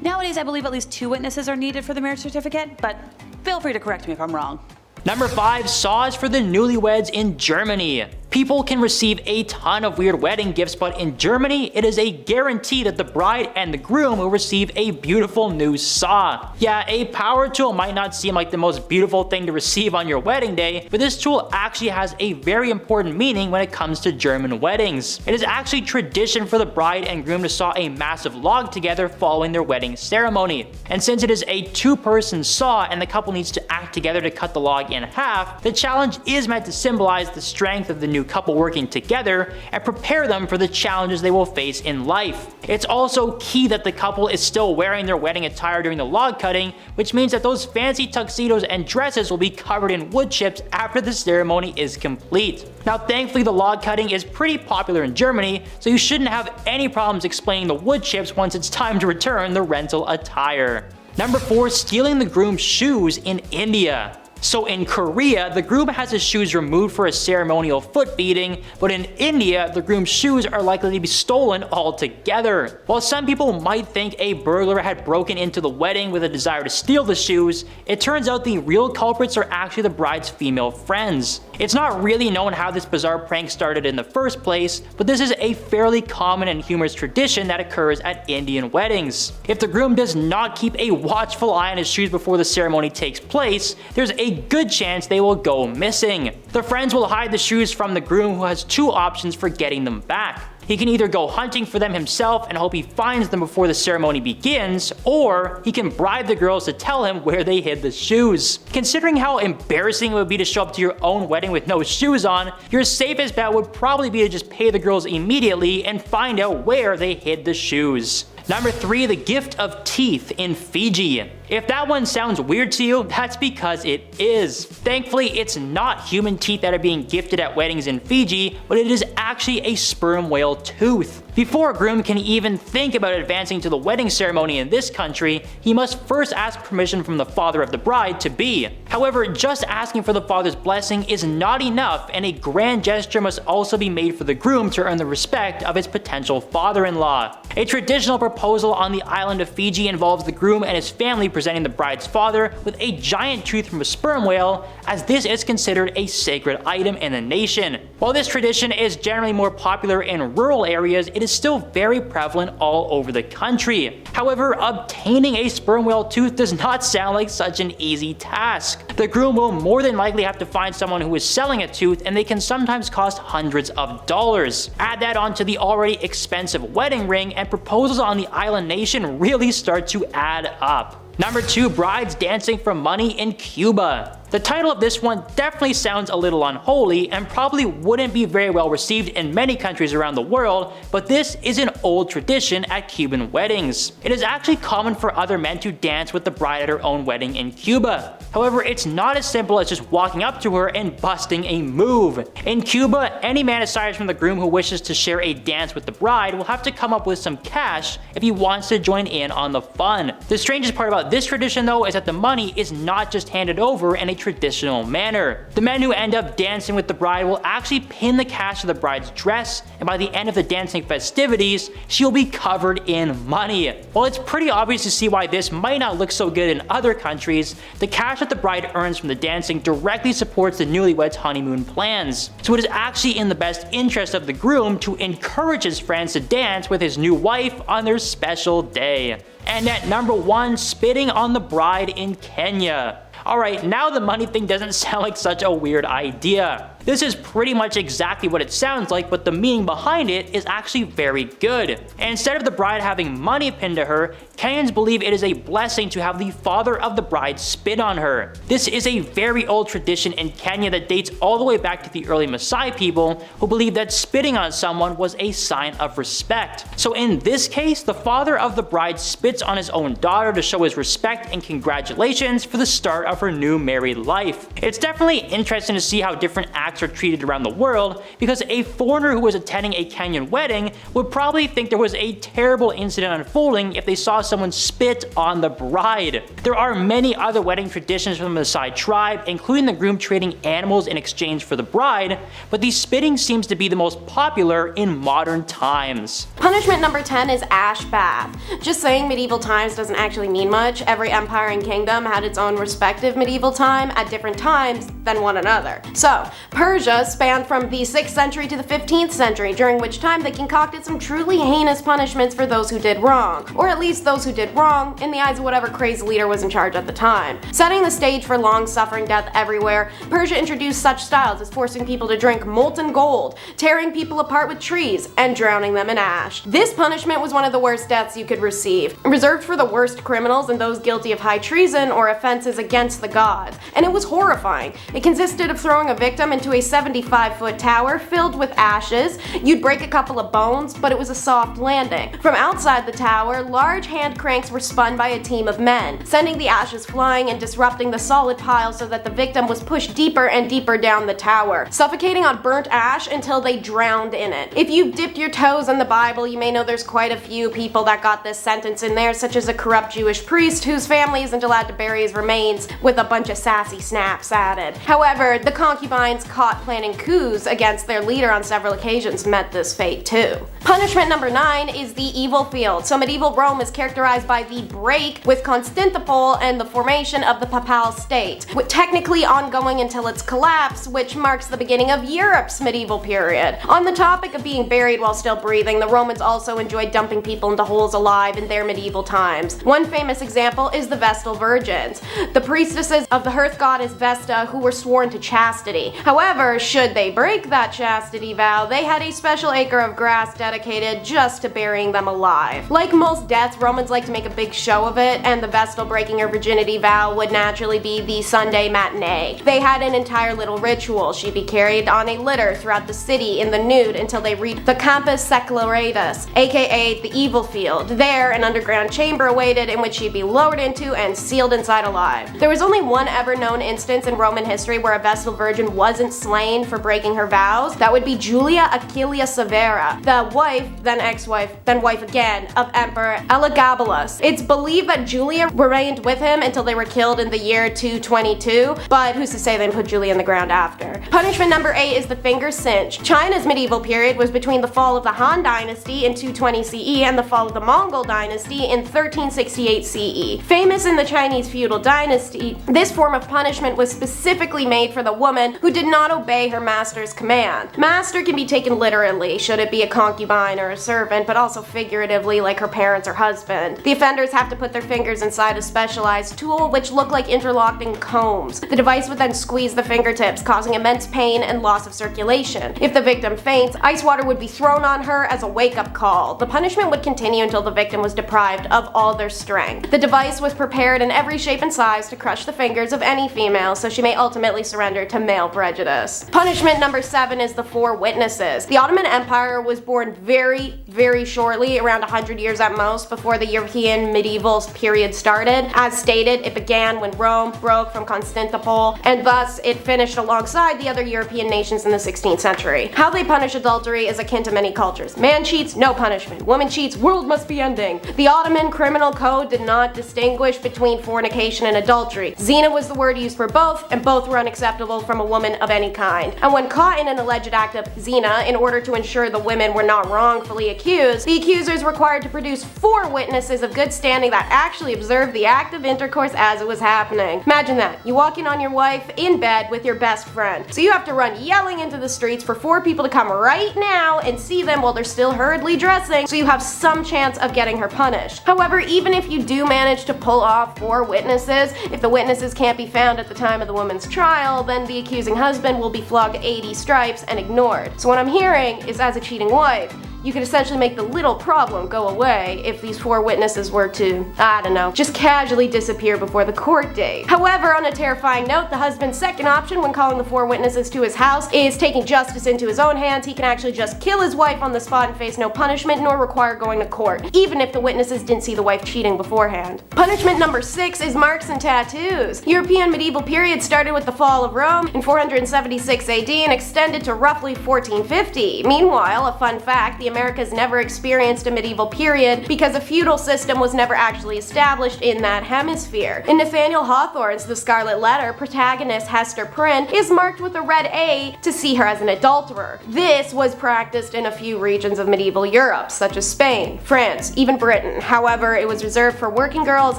Nowadays, I believe at least 2 witnesses are needed for the marriage certificate, but feel free to correct me if I'm wrong. Number 5, saws for the newlyweds in Germany. People can receive a ton of weird wedding gifts, but in Germany, it is a guarantee that the bride and the groom will receive a beautiful new saw. Yeah, a power tool might not seem like the most beautiful thing to receive on your wedding day, but this tool actually has a very important meaning when it comes to German weddings. It is actually tradition for the bride and groom to saw a massive log together following their wedding ceremony. And since it is a 2-person saw and the couple needs to act together to cut the log in half, the challenge is meant to symbolize the strength of the new couple working together and prepare them for the challenges they will face in life. It's also key that the couple is still wearing their wedding attire during the log cutting, which means that those fancy tuxedos and dresses will be covered in wood chips after the ceremony is complete. Now thankfully the log cutting is pretty popular in Germany, so you shouldn't have any problems explaining the wood chips once it's time to return the rental attire. Number 4. Stealing the groom's shoes in India. So in Korea, the groom has his shoes removed for a ceremonial foot beating, but in India, the groom's shoes are likely to be stolen altogether. While some people might think a burglar had broken into the wedding with a desire to steal the shoes, it turns out the real culprits are actually the bride's female friends. It's not really known how this bizarre prank started in the first place, but this is a fairly common and humorous tradition that occurs at Indian weddings. If the groom does not keep a watchful eye on his shoes before the ceremony takes place, there's a good chance they will go missing. The friends will hide the shoes from the groom, who has two options for getting them back. He can either go hunting for them himself and hope he finds them before the ceremony begins, or he can bribe the girls to tell him where they hid the shoes. Considering how embarrassing it would be to show up to your own wedding with no shoes on, your safest bet would probably be to just pay the girls immediately and find out where they hid the shoes. Number 3. The gift of teeth in Fiji. If that one sounds weird to you, that's because it is. Thankfully, it's not human teeth that are being gifted at weddings in Fiji, but it is actually a sperm whale tooth. Before a groom can even think about advancing to the wedding ceremony in this country, he must first ask permission from the father of the bride-to-be. However, just asking for the father's blessing is not enough, and a grand gesture must also be made for the groom to earn the respect of his potential father-in-law. A traditional proposal on the island of Fiji involves the groom and his family presenting the bride's father with a giant tooth from a sperm whale, as this is considered a sacred item in the nation. While this tradition is generally more popular in rural areas, it is still very prevalent all over the country. However, obtaining a sperm whale tooth does not sound like such an easy task. The groom will more than likely have to find someone who is selling a tooth, and they can sometimes cost hundreds of dollars. Add that onto the already expensive wedding ring, and proposals on the island nation really start to add up. Number 2. Brides dancing for money in Cuba. The title of this one definitely sounds a little unholy and probably wouldn't be very well received in many countries around the world, but this is an old tradition at Cuban weddings. It is actually common for other men to dance with the bride at her own wedding in Cuba. However, it's not as simple as just walking up to her and busting a move. In Cuba, any man aside from the groom who wishes to share a dance with the bride will have to come up with some cash if he wants to join in on the fun. The strangest part about this tradition though is that the money is not just handed over in a traditional manner. The men who end up dancing with the bride will actually pin the cash to the bride's dress, and by the end of the dancing festivities, she will be covered in money. While it's pretty obvious to see why this might not look so good in other countries, the cash that the bride earns from the dancing directly supports the newlyweds' honeymoon plans. So it is actually in the best interest of the groom to encourage his friends to dance with his new wife on their special day. And at number 1, spitting on the bride in Kenya. Alright, now the money thing doesn't sound like such a weird idea. This is pretty much exactly what it sounds like, but the meaning behind it is actually very good. And instead of the bride having money pinned to her, Kenyans believe it is a blessing to have the father of the bride spit on her. This is a very old tradition in Kenya that dates all the way back to the early Maasai people, who believed that spitting on someone was a sign of respect. So in this case, the father of the bride spits on his own daughter to show his respect and congratulations for the start of her new married life. It's definitely interesting to see how different acts are treated around the world, because a foreigner who was attending a Kenyan wedding would probably think there was a terrible incident unfolding if they saw someone spit on the bride. There are many other wedding traditions from the Maasai tribe, including the groom trading animals in exchange for the bride, but the spitting seems to be the most popular in modern times. Punishment number 10 is ash bath. Just saying medieval times doesn't actually mean much. Every empire and kingdom had its own respective medieval time at different times than one another. So, Persia spanned from the 6th century to the 15th century, during which time they concocted some truly heinous punishments for those who did wrong, or at least those who did wrong in the eyes of whatever crazy leader was in charge at the time. Setting the stage for long-suffering death everywhere, Persia introduced such styles as forcing people to drink molten gold, tearing people apart with trees, and drowning them in ash. This punishment was one of the worst deaths you could receive, reserved for the worst criminals and those guilty of high treason or offenses against the gods, and it was horrifying. It consisted of throwing a victim into into a 75-foot tower filled with ashes. You'd break a couple of bones, but it was a soft landing. From outside the tower, large hand cranks were spun by a team of men, sending the ashes flying and disrupting the solid pile so that the victim was pushed deeper and deeper down the tower, suffocating on burnt ash until they drowned in it. If you've dipped your toes in the Bible, you may know there's quite a few people that got this sentence in there, such as a corrupt Jewish priest whose family isn't allowed to bury his remains with a bunch of sassy snaps added. However, the concubines caught planning coups against their leader on several occasions met this fate too. Punishment number 9 is the evil field. So medieval Rome is characterized by the break with Constantinople and the formation of the Papal State, technically ongoing until its collapse, which marks the beginning of Europe's medieval period. On the topic of being buried while still breathing, the Romans also enjoyed dumping people into holes alive in their medieval times. One famous example is the Vestal Virgins, the priestesses of the hearth goddess Vesta, who were sworn to chastity. However, should they break that chastity vow, they had a special acre of grass dedicated just to burying them alive. Like most deaths, Romans like to make a big show of it, and the Vestal breaking her virginity vow would naturally be the Sunday matinee. They had an entire little ritual. She'd be carried on a litter throughout the city in the nude until they reached the Campus Seculatus, aka the evil field. There, an underground chamber awaited in which she'd be lowered into and sealed inside alive. There was only one ever known instance in Roman history where a Vestal Virgin wasn't slain for breaking her vows. That would be Julia Aquilia Severa, the wife, then ex-wife, then wife again, of Emperor Elagabalus. It's believed that Julia remained with him until they were killed in the year 222, but who's to say they put Julia in the ground after. Punishment number 8 is the finger cinch. China's medieval period was between the fall of the Han Dynasty in 220 CE and the fall of the Mongol Dynasty in 1368 CE. Famous in the Chinese feudal dynasty, this form of punishment was specifically made for the woman who did not obey her master's command. Master can be taken literally, should it be a concubine or a servant, but also figuratively like her parents or husband. The offenders have to put their fingers inside a specialized tool which look like interlocking combs. The device would then squeeze the fingertips, causing immense pain and loss of circulation. If the victim faints, ice water would be thrown on her as a wake-up call. The punishment would continue until the victim was deprived of all their strength. The device was prepared in every shape and size to crush the fingers of any female, so she may ultimately surrender to male prejudice. Punishment number 7 is the four witnesses. The Ottoman Empire was born very shortly, around 100 years at most, before the European medieval period started. As stated, it began when Rome broke from Constantinople, and thus it finished alongside the other European nations in the 16th century. How they punish adultery is akin to many cultures. Man cheats, no punishment. Woman cheats, world must be ending. The Ottoman criminal code did not distinguish between fornication and adultery. Zina was the word used for both, and both were unacceptable from a woman of any kind. And when caught in an alleged act of zina, in order to ensure the women were not wrongfully accused, the accusers required to produce 4 witnesses of good standing that actually observed the act of intercourse as it was happening. Imagine that. You walk in on your wife in bed with your best friend. So you have to run yelling into the streets for 4 people to come right now and see them while they're still hurriedly dressing, so you have some chance of getting her punished. However, even if you do manage to pull off 4 witnesses, if the witnesses can't be found at the time of the woman's trial, then the accusing husband will be flogged 80 stripes and ignored. So what I'm hearing is, as a cheating wife, you could essentially make the little problem go away if these 4 witnesses were to, I don't know, just casually disappear before the court date. However, on a terrifying note, the husband's second option when calling the 4 witnesses to his house is taking justice into his own hands. He can actually just kill his wife on the spot and face no punishment, nor require going to court, even if the witnesses didn't see the wife cheating beforehand. Punishment number 6 is marks and tattoos. European medieval period started with the fall of Rome in 476 AD and extended to roughly 1450. Meanwhile, a fun fact, the Americas never experienced a medieval period because a feudal system was never actually established in that hemisphere. In Nathaniel Hawthorne's The Scarlet Letter, protagonist Hester Prynne is marked with a red A to see her as an adulterer. This was practiced in a few regions of medieval Europe, such as Spain, France, even Britain. However, it was reserved for working girls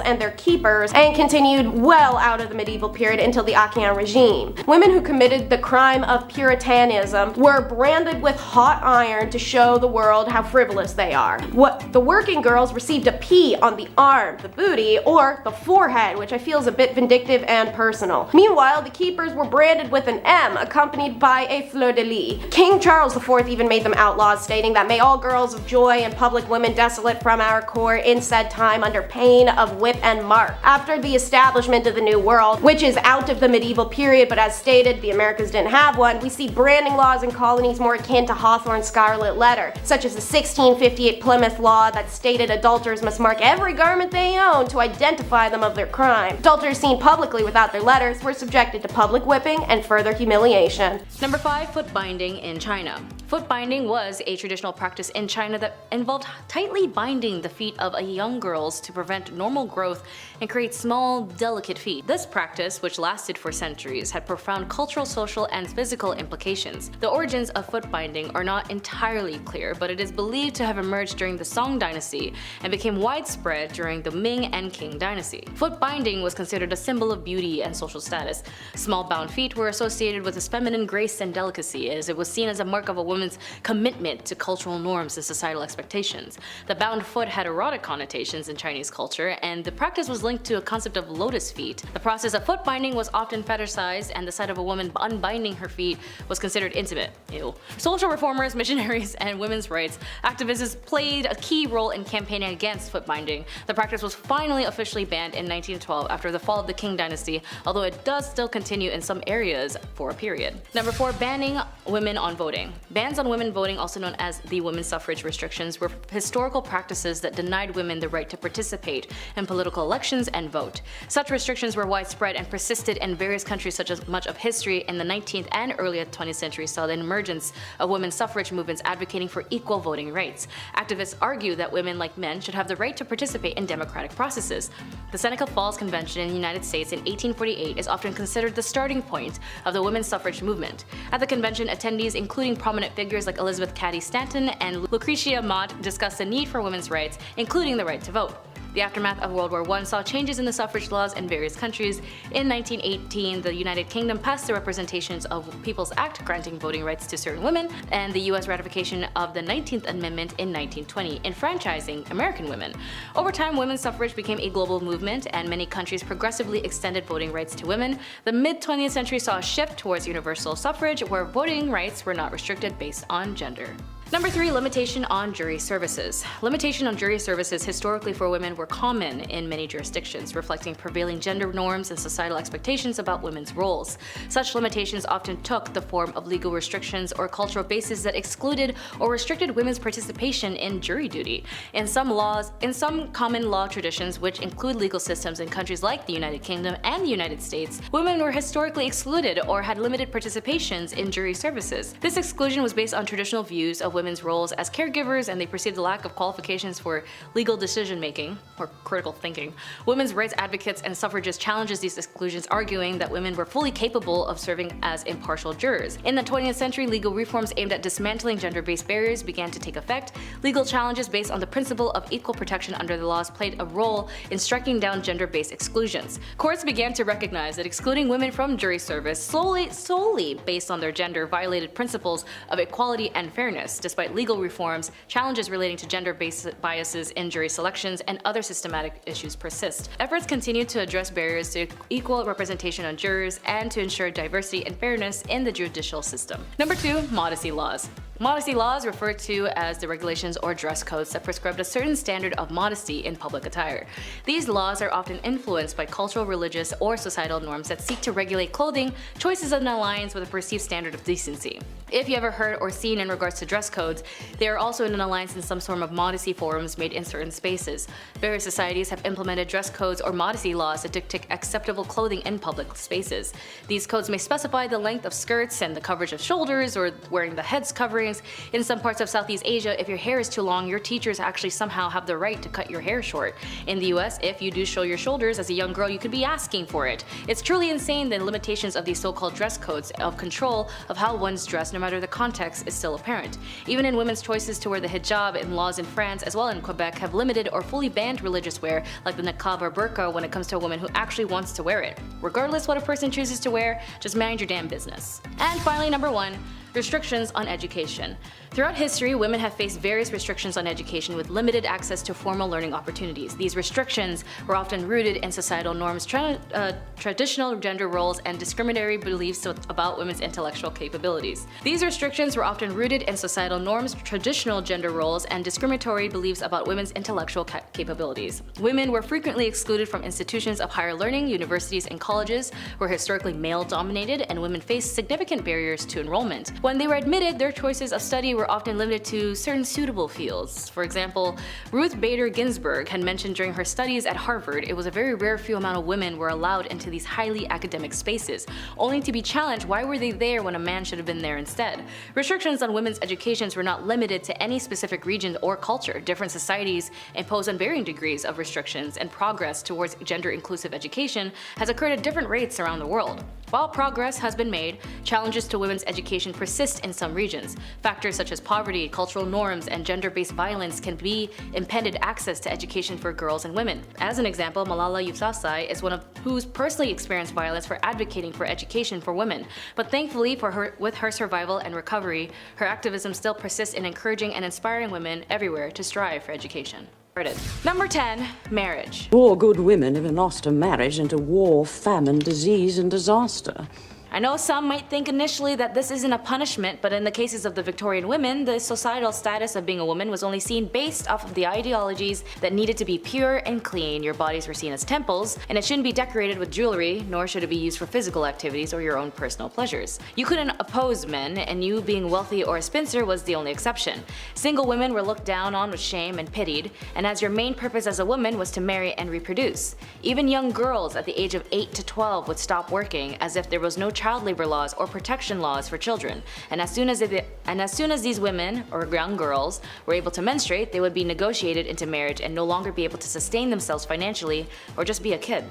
and their keepers and continued well out of the medieval period until the Ancien regime. Women who committed the crime of Puritanism were branded with hot iron to show the world world how frivolous they are. What the working girls received a P on the arm, the booty, or the forehead, which I feel is a bit vindictive and personal. Meanwhile, the keepers were branded with an M, accompanied by a fleur-de-lis. King Charles IV even made them outlaws, stating that may all girls of joy and public women desolate from our court in said time under pain of whip and mark. After the establishment of the New World, which is out of the medieval period, but as stated, the Americas didn't have one, we see branding laws in colonies more akin to Hawthorne's Scarlet Letter, such as the 1658 Plymouth Law that stated adulterers must mark every garment they own to identify them of their crime. Adulterers seen publicly without their letters were subjected to public whipping and further humiliation. Number 5. Foot binding in China. Foot binding was a traditional practice in China that involved tightly binding the feet of young girls to prevent normal growth and create small, delicate feet. This practice, which lasted for centuries, had profound cultural, social, and physical implications. The origins of foot binding are not entirely clear, but it is believed to have emerged during the Song dynasty and became widespread during the Ming and Qing dynasty. Foot binding was considered a symbol of beauty and social status. Small bound feet were associated with its feminine grace and delicacy, as it was seen as a mark of a woman's commitment to cultural norms and societal expectations. The bound foot had erotic connotations in Chinese culture, and the practice was linked to a concept of lotus feet. The process of foot binding was often fetishized, and the sight of a woman unbinding her feet was considered intimate. Ew. Social reformers, missionaries, and women's rights activists played a key role in campaigning against foot binding. The practice was finally officially banned in 1912 after the fall of the Qing dynasty, although it does still continue in some areas for a period. Number 4. Banning women on voting. Bans on women voting, also known as the women's suffrage restrictions, were historical practices that denied women the right to participate in political elections and vote. Such restrictions were widespread and persisted in various countries, such as much of history in the 19th and early 20th century saw the emergence of women's suffrage movements advocating for equal voting rights. Activists argue that women, like men, should have the right to participate in democratic processes. The Seneca Falls Convention in the United States in 1848 is often considered the starting point of the women's suffrage movement. At the convention, attendees, including prominent figures like Elizabeth Cady Stanton and Lucretia Mott, discussed the need for women's rights, including the right to vote. The aftermath of World War I saw changes in the suffrage laws in various countries. In 1918, the United Kingdom passed the Representations of People's Act granting voting rights to certain women, and the US ratification of the 19th Amendment in 1920, enfranchising American women. Over time, women's suffrage became a global movement, and many countries progressively extended voting rights to women. The mid-20th century saw a shift towards universal suffrage, where voting rights were not restricted based on gender. Number 3. Limitation on jury services. Limitation on jury services historically for women were common in many jurisdictions, reflecting prevailing gender norms and societal expectations about women's roles. Such limitations often took the form of legal restrictions or cultural bases that excluded or restricted women's participation in jury duty. In some common law traditions, which include legal systems in countries like the United Kingdom and the United States, women were historically excluded or had limited participations in jury services. This exclusion was based on traditional views of women's roles as caregivers, and they perceived the lack of qualifications for legal decision-making or critical thinking. Women's rights advocates and suffragists challenged these exclusions, arguing that women were fully capable of serving as impartial jurors. In the 20th century, legal reforms aimed at dismantling gender-based barriers began to take effect. Legal challenges based on the principle of equal protection under the laws played a role in striking down gender-based exclusions. Courts began to recognize that excluding women from jury service solely based on their gender violated principles of equality and fairness. Despite legal reforms, challenges relating to gender-based biases in jury selections and other systematic issues persist. Efforts continue to address barriers to equal representation on jurors and to ensure diversity and fairness in the judicial system. Number 2. Modesty laws. Modesty laws, referred to as the regulations or dress codes that prescribed a certain standard of modesty in public attire. These laws are often influenced by cultural, religious, or societal norms that seek to regulate clothing choices in alliance with a perceived standard of decency. If you ever heard or seen in regards to dress codes, they are also in an alliance in some sort of modesty forums made in certain spaces. Various societies have implemented dress codes or modesty laws that dictate acceptable clothing in public spaces. These codes may specify the length of skirts and the coverage of shoulders or wearing the head's covering. In some parts of Southeast Asia, if your hair is too long, your teachers actually somehow have the right to cut your hair short. In the US, if you do show your shoulders as a young girl, you could be asking for it. It's truly insane the limitations of these so-called dress codes of control of how one's dressed, no matter the context, is still apparent. Even in women's choices to wear the hijab, and laws in France as well in Quebec have limited or fully banned religious wear like the niqab or burqa when it comes to a woman who actually wants to wear it. Regardless what a person chooses to wear, just mind your damn business. And finally, number 1. Restrictions on education. Throughout history, women have faced various restrictions on education with limited access to formal learning opportunities. These restrictions were often rooted in societal norms, traditional gender roles, and discriminatory beliefs about women's intellectual capabilities. These restrictions were often rooted in societal norms, traditional gender roles, and discriminatory beliefs about women's intellectual capabilities. Women were frequently excluded from institutions of higher learning. Universities and colleges were historically male-dominated, and women faced significant barriers to enrollment. When they were admitted, their choices of study were often limited to certain suitable fields. For example, Ruth Bader Ginsburg had mentioned during her studies at Harvard it was a very rare few amount of women were allowed into these highly academic spaces, only to be challenged why were they there when a man should have been there instead. Restrictions on women's educations were not limited to any specific region or culture. Different societies impose on varying degrees of restrictions, and progress towards gender-inclusive education has occurred at different rates around the world. While progress has been made, challenges to women's education persist in some regions. Factors such as poverty, cultural norms, and gender-based violence can be impeded access to education for girls and women. As an example, Malala Yousafzai is one of who's personally experienced violence for advocating for education for women. But thankfully with her survival and recovery, her activism still persists in encouraging and inspiring women everywhere to strive for education. Number 10. Marriage. More good women have lost a marriage into war, famine, disease, and disaster. I know some might think initially that this isn't a punishment, but in the cases of the Victorian women, the societal status of being a woman was only seen based off of the ideologies that needed to be pure and clean. Your bodies were seen as temples, and it shouldn't be decorated with jewelry, nor should it be used for physical activities or your own personal pleasures. You couldn't oppose men, and you being wealthy or a spinster was the only exception. Single women were looked down on with shame and pitied, and as your main purpose as a woman was to marry and reproduce. Even young girls at the age of 8 to 12 would stop working as if there was no child labor laws or protection laws for children, and as soon as these women or young girls were able to menstruate, they would be negotiated into marriage and no longer be able to sustain themselves financially or just be a kid.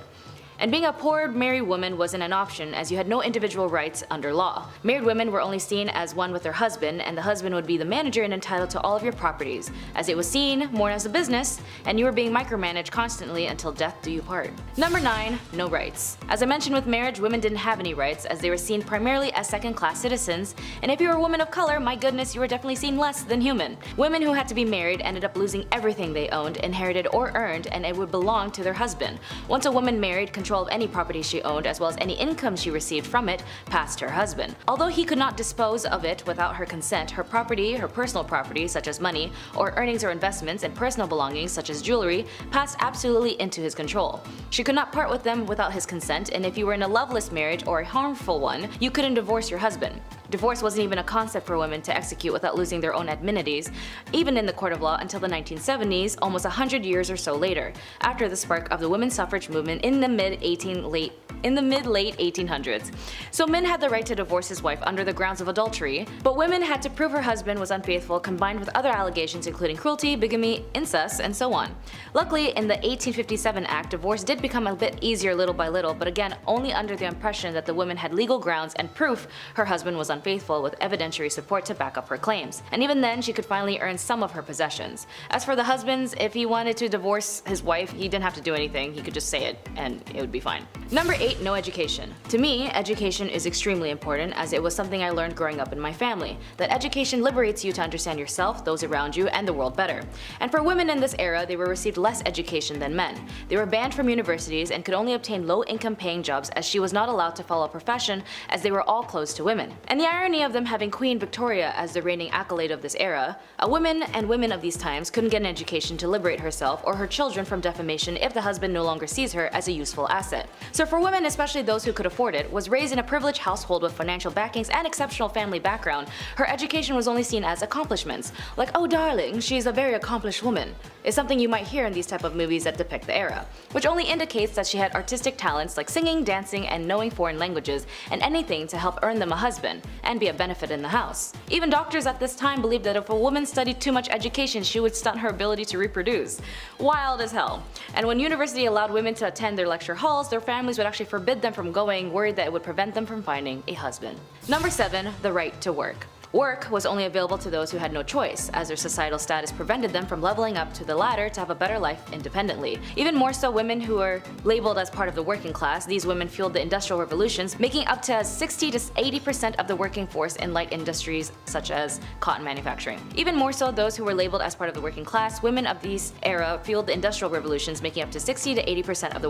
And being a poor married woman wasn't an option, as you had no individual rights under law. Married women were only seen as one with their husband, and the husband would be the manager and entitled to all of your properties, as it was seen more as a business, and you were being micromanaged constantly until death do you part. Number 9. No rights. As I mentioned with marriage, women didn't have any rights, as they were seen primarily as second-class citizens, and if you were a woman of color, my goodness, you were definitely seen less than human. Women who had to be married ended up losing everything they owned, inherited, or earned, and it would belong to their husband. Once a woman married, control of any property she owned, as well as any income she received from it, passed to her husband. Although he could not dispose of it without her consent, her property, her personal property such as money, or earnings or investments, and personal belongings such as jewelry, passed absolutely into his control. She could not part with them without his consent, and if you were in a loveless marriage or a harmful one, you couldn't divorce your husband. Divorce wasn't even a concept for women to execute without losing their own amenities, even in the court of law until the 1970s, almost 100 years or so later, after the spark of the women's suffrage movement in the mid-late 1800s. So men had the right to divorce his wife under the grounds of adultery, but women had to prove her husband was unfaithful, combined with other allegations including cruelty, bigamy, incest, and so on. Luckily, in the 1857 Act, divorce did become a bit easier little by little, but again only under the impression that the woman had legal grounds and proof her husband was unfaithful, with evidentiary support to back up her claims. And even then, she could finally earn some of her possessions. As for the husbands, if he wanted to divorce his wife, he didn't have to do anything, he could just say it and it would be fine. Number 8. No education. To me, education is extremely important, as it was something I learned growing up in my family, that education liberates you to understand yourself, those around you, and the world better. And for women in this era, they were received less education than men. They were banned from universities and could only obtain low-income paying jobs, as she was not allowed to follow a profession, as they were all closed to women. And the irony of them having Queen Victoria as the reigning accolade of this era, a woman and women of these times couldn't get an education to liberate herself or her children from defamation if the husband no longer sees her as a useful asset. So for women, especially those who could afford it, was raised in a privileged household with financial backings and exceptional family background, her education was only seen as accomplishments. Like, oh darling, she's a very accomplished woman, is something you might hear in these type of movies that depict the era, which only indicates that she had artistic talents like singing, dancing, and knowing foreign languages, and anything to help earn them a husband and be a benefit in the house. Even doctors at this time believed that if a woman studied too much education, she would stunt her ability to reproduce. Wild as hell. And when university allowed women to attend their lecture halls, their families would actually forbid them from going, worried that it would prevent them from finding a husband. Number 7. The right to work. Work was only available to those who had no choice, as their societal status prevented them from leveling up to the ladder to have a better life independently. Even more so, women who were labeled as part of the working class, these women fueled the industrial revolutions, making up to 60 to 80% of the working force in light industries such as cotton manufacturing. Even more so, those who were labeled as part of the working class, women of this era fueled the industrial revolutions, making up to 60 to 80% of the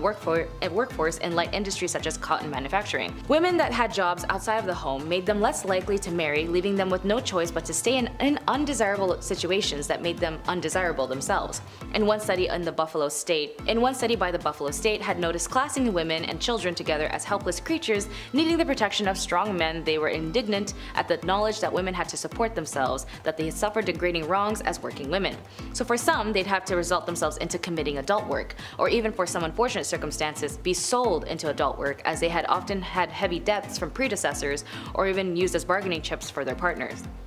workforce in light industries such as cotton manufacturing. Women that had jobs outside of the home made them less likely to marry, leaving them with no choice but to stay in undesirable situations that made them undesirable themselves. In one study by the Buffalo State had noticed classing women and children together as helpless creatures needing the protection of strong men. They were indignant at the knowledge that women had to support themselves, that they had suffered degrading wrongs as working women. So for some, they'd have to result themselves into committing adult work, or even for some unfortunate circumstances, be sold into adult work, as they had often had heavy debts from predecessors or even used as bargaining chips for their partners.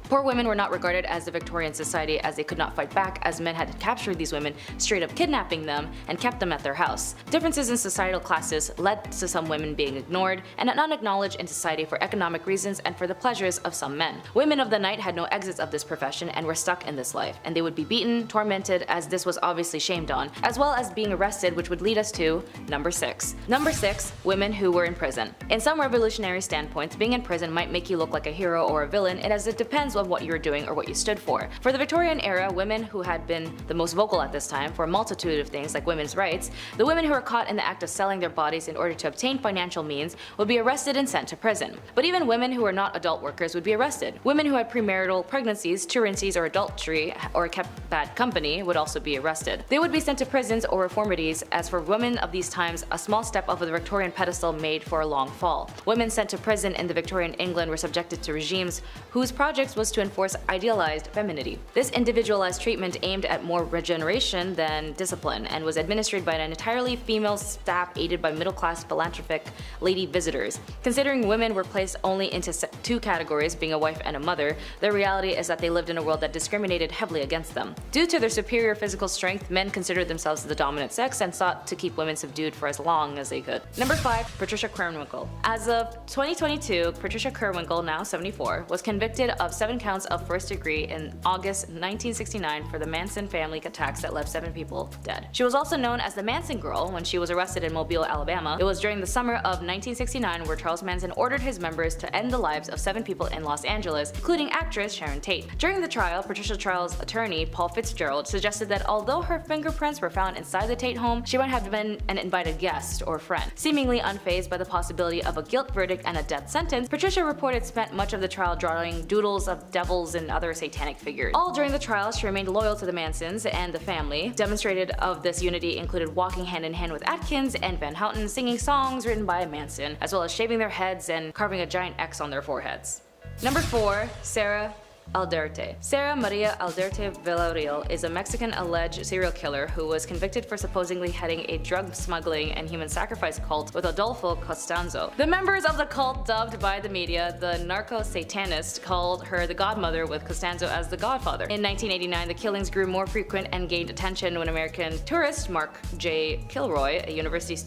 Poor women were not regarded as the Victorian society, as they could not fight back, as men had captured these women, straight up kidnapping them, and kept them at their house. Differences in societal classes led to some women being ignored and unacknowledged in society for economic reasons and for the pleasures of some men. Women of the night had no exits of this profession and were stuck in this life, and they would be beaten, tormented, as this was obviously shamed on, as well as being arrested, which would lead us to number 6. Number 6, women who were in prison. In some revolutionary standpoints, being in prison might make you look like a hero or a villain, as it depends on what you were doing or what you stood for. For the Victorian era, women who had been the most vocal at this time for a multitude of things like women's rights, the women who were caught in the act of selling their bodies in order to obtain financial means would be arrested and sent to prison. But even women who were not adult workers would be arrested. Women who had premarital pregnancies, truancies, or adultery, or kept bad company would also be arrested. They would be sent to prisons or reformatories, as for women of these times, a small step off of the Victorian pedestal made for a long fall. Women sent to prison in the Victorian England were subjected to regimes whose project was to enforce idealized femininity. This individualized treatment aimed at more regeneration than discipline, and was administered by an entirely female staff aided by middle-class philanthropic lady visitors. Considering women were placed only into two categories, being a wife and a mother, the reality is that they lived in a world that discriminated heavily against them. Due to their superior physical strength, men considered themselves the dominant sex and sought to keep women subdued for as long as they could. Number 5, Patricia Krenwinkel. As of 2022, Patricia Krenwinkel, now 74, was convicted of 7 counts of first degree in August 1969 for the Manson family attacks that left 7 people dead. She was also known as the Manson Girl when she was arrested in Mobile, Alabama. It was during the summer of 1969 where Charles Manson ordered his members to end the lives of 7 people in Los Angeles, including actress Sharon Tate. During the trial, Patricia Trial's attorney, Paul Fitzgerald, suggested that although her fingerprints were found inside the Tate home, she might have been an invited guest or friend. Seemingly unfazed by the possibility of a guilt verdict and a death sentence, Patricia reported spent much of the trial drawing doodles of devils and other satanic figures. All during the trial, she remained loyal to the Mansons and the family. Demonstrated of this unity included walking hand in hand with Atkins and Van Houten, singing songs written by Manson, as well as shaving their heads and carving a giant X on their foreheads. Number 4, Sarah Aldrete. Sarah Maria Aldrete Villarreal is a Mexican alleged serial killer who was convicted for supposedly heading a drug smuggling and human sacrifice cult with Adolfo Costanzo. The members of the cult, dubbed by the media the narco-satanist, called her the godmother, with Costanzo as the godfather. In 1989, the killings grew more frequent and gained attention when American tourist Mark J. Kilroy, a University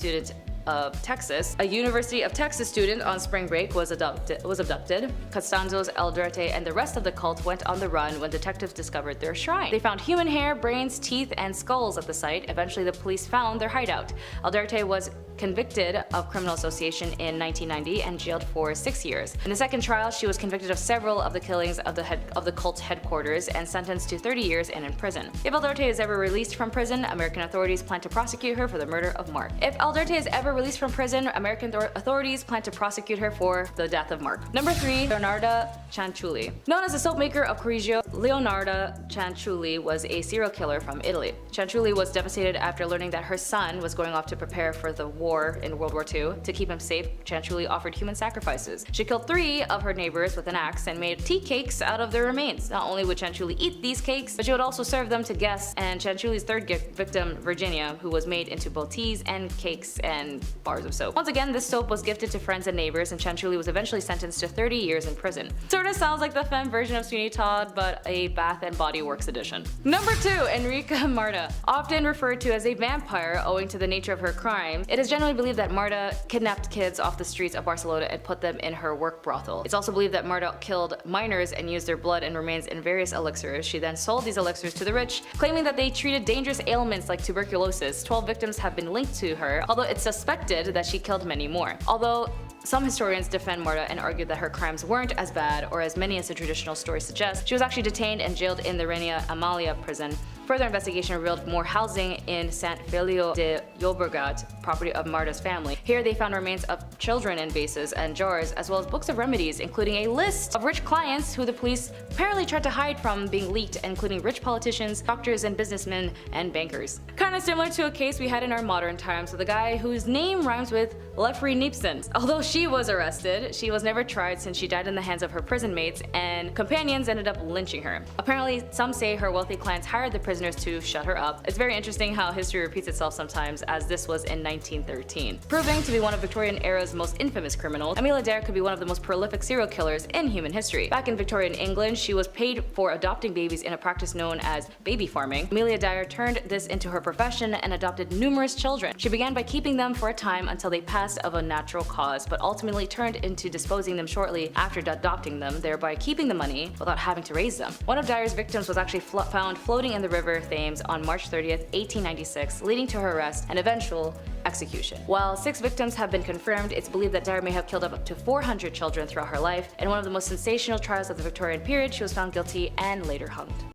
of Texas student on spring break, was abducted. Costanzo's Aldrete and the rest of the cult went on the run when detectives discovered their shrine. They found human hair, brains, teeth, and skulls at the site. Eventually, the police found their hideout. Aldrete was convicted of criminal association in 1990 and jailed for 6 years. In the second trial, she was convicted of several of the killings of the cult's headquarters and sentenced to 30 years and in prison. If Aldrete is ever released from prison, American authorities plan to prosecute her for the murder of Mark. If Aldrete is ever released from prison, American authorities plan to prosecute her for the death of Mark. Number 3, Leonarda Cianciulli. Known as the Soapmaker of Correggio, Leonarda Cianciulli was a serial killer from Italy. Cianciulli was devastated after learning that her son was going off to prepare for the war in World War II. To keep him safe, Cianciulli offered human sacrifices. She killed 3 of her neighbors with an axe and made tea cakes out of their remains. Not only would Cianciulli eat these cakes, but she would also serve them to guests, and Cianciulli's third victim, Virginia, who was made into both teas and cakes and bars of soap. Once again, this soap was gifted to friends and neighbors, and Cianciulli was eventually sentenced to 30 years in prison. Sorta sounds like the femme version of Sweeney Todd, but a Bath and Body Works edition. Number 2, Enrica Marta. Often referred to as a vampire owing to the nature of her crime, it is generally believed that Marta kidnapped kids off the streets of Barcelona and put them in her work brothel. It's also believed that Marta killed minors and used their blood and remains in various elixirs. She then sold these elixirs to the rich, claiming that they treated dangerous ailments like tuberculosis. 12 victims have been linked to her, although it's suspected that she killed many more. Although some historians defend Marta and argue that her crimes weren't as bad or as many as the traditional story suggests. She was actually detained and jailed in the Reina Amalia prison. Further investigation revealed more housing in Sant Feliu de Llobregat, property of Marta's family. Here they found remains of children in vases and jars, as well as books of remedies, including a list of rich clients who the police apparently tried to hide from being leaked, including rich politicians, doctors and businessmen, and bankers. Kinda similar to a case we had in our modern times with a guy whose name rhymes with Lefri Nipson. Although she was arrested, she was never tried since she died in the hands of her prison mates, and companions ended up lynching her. Apparently, some say her wealthy clients hired the prisoners to shut her up. It's very interesting how history repeats itself sometimes, as this was in 1913. Proving to be one of Victorian era's most infamous criminals, Amelia Dare could be one of the most prolific serial killers in human history. Back in Victorian England, she was paid for adopting babies in a practice known as baby farming. Amelia Dare turned this into her profession and adopted numerous children. She began by keeping them for a time until they passed of a natural cause, but ultimately turned into disposing them shortly after adopting them, thereby keeping the money without having to raise them. One of Dare's victims was actually found floating in the river Thames on March 30th, 1896, leading to her arrest and eventual execution. While 6 victims have been confirmed, it's believed that Dare may have killed up to 400 children throughout her life. In one of the most sensational trials of the Victorian period, she was found guilty and later hanged.